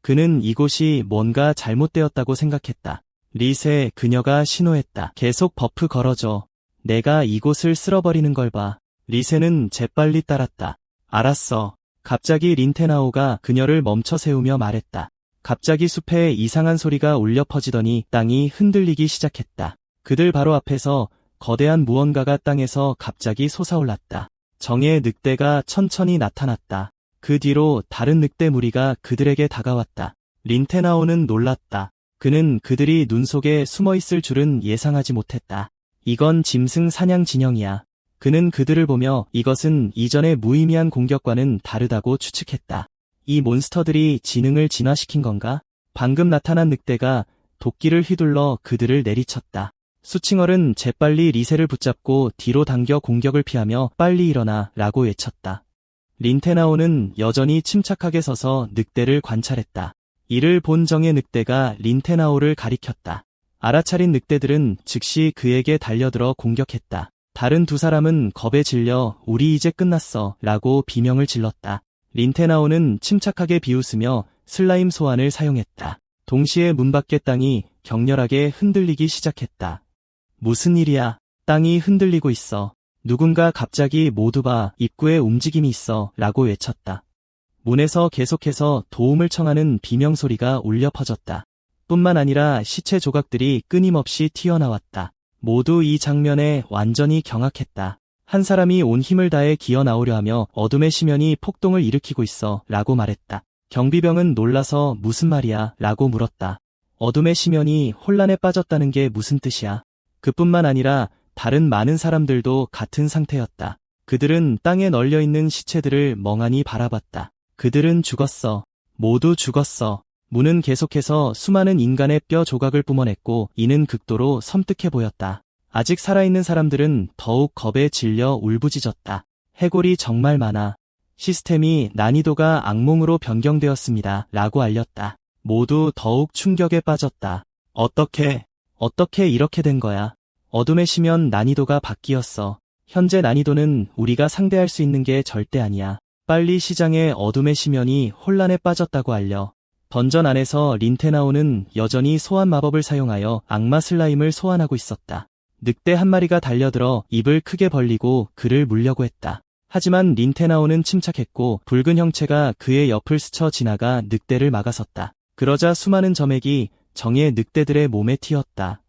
그는 이곳이 뭔가 잘못되었다고 생각했다. 리세, 그녀가 신호했다. 계속 버프 걸어줘. 내가 이곳을 쓸어버리는 걸 봐. 리세는 재빨리 따랐다. 알았어. 갑자기 린테나오가 그녀를 멈춰 세우며 말했다. 갑자기 숲에 이상한 소리가 울려 퍼지더니 땅이 흔들리기 시작했다. 그들 바로 앞에서 거대한 무언가가 땅에서 갑자기 솟아올랐다. 정의 늑대가 천천히 나타났다. 그 뒤로 다른 늑대 무리가 그들에게 다가왔다. 린테나오는 놀랐다. 그는 그들이 눈 속에 숨어있을 줄은 예상하지 못했다. 이건 짐승 사냥 진영이야. 그는 그들을 보며 이것은 이전의 무의미한 공격과는 다르다고 추측했다. 이 몬스터들이 지능을 진화시킨 건가? 방금 나타난 늑대가 도끼를 휘둘러 그들을 내리쳤다. 수칭얼은 재빨리 리세를 붙잡고 뒤로 당겨 공격을 피하며 빨리 일어나 라고 외쳤다. 린테나오는 여전히 침착하게 서서 늑대를 관찰했다. 이를 본 정의 늑대가 린테나오를 가리켰다. 알아차린 늑대들은 즉시 그에게 달려들어 공격했다. 다른 두 사람은 겁에 질려 우리 이제 끝났어 라고 비명을 질렀다. 린테나오는 침착하게 비웃으며 슬라임 소환을 사용했다. 동시에 문 밖의 땅이 격렬하게 흔들리기 시작했다. 무슨 일이야? 땅이 흔들리고 있어. 누군가 갑자기 모두 봐, 입구에 움직임이 있어 라고 외쳤다. 문에서 계속해서 도움을 청하는 비명소리가 울려 퍼졌다. 뿐만 아니라 시체 조각들이 끊임없이 튀어나왔다. 모두 이 장면에 완전히 경악했다. 한 사람이 온 힘을 다해 기어 나오려 하며 어둠의 심연이 폭동을 일으키고 있어 라고 말했다. 경비병은 놀라서 무슨 말이야 라고 물었다. 어둠의 심연이 혼란에 빠졌다는 게 무슨 뜻이야? 그뿐만 아니라 다른 많은 사람들도 같은 상태였다. 그들은 땅에 널려있는 시체들을 멍하니 바라봤다. 그들은 죽었어. 모두 죽었어. 문은 계속해서 수많은 인간의 뼈 조각을 뿜어냈고 이는 극도로 섬뜩해 보였다. 아직 살아있는 사람들은 더욱 겁에 질려 울부짖었다. 해골이 정말 많아. 시스템이 난이도가 악몽으로 변경되었습니다. 라고 알렸다. 모두 더욱 충격에 빠졌다. 어떻게 이렇게 된 거야? 어둠의 심연 난이도가 바뀌었어. 현재 난이도는 우리가 상대할 수 있는 게 절대 아니야. 빨리 시장의 어둠의 심연이 혼란에 빠졌다고 알려. 던전 안에서 린테나오는 여전히 소환 마법을 사용하여 악마 슬라임을 소환하고 있었다. 늑대 한 마리가 달려들어 입을 크게 벌리고 그를 물려고 했다. 하지만 린테나오는 침착했고 붉은 형체가 그의 옆을 스쳐 지나가 늑대를 막아섰다. 그러자 수많은 점액이 정의 늑대들의 몸에 튀었다.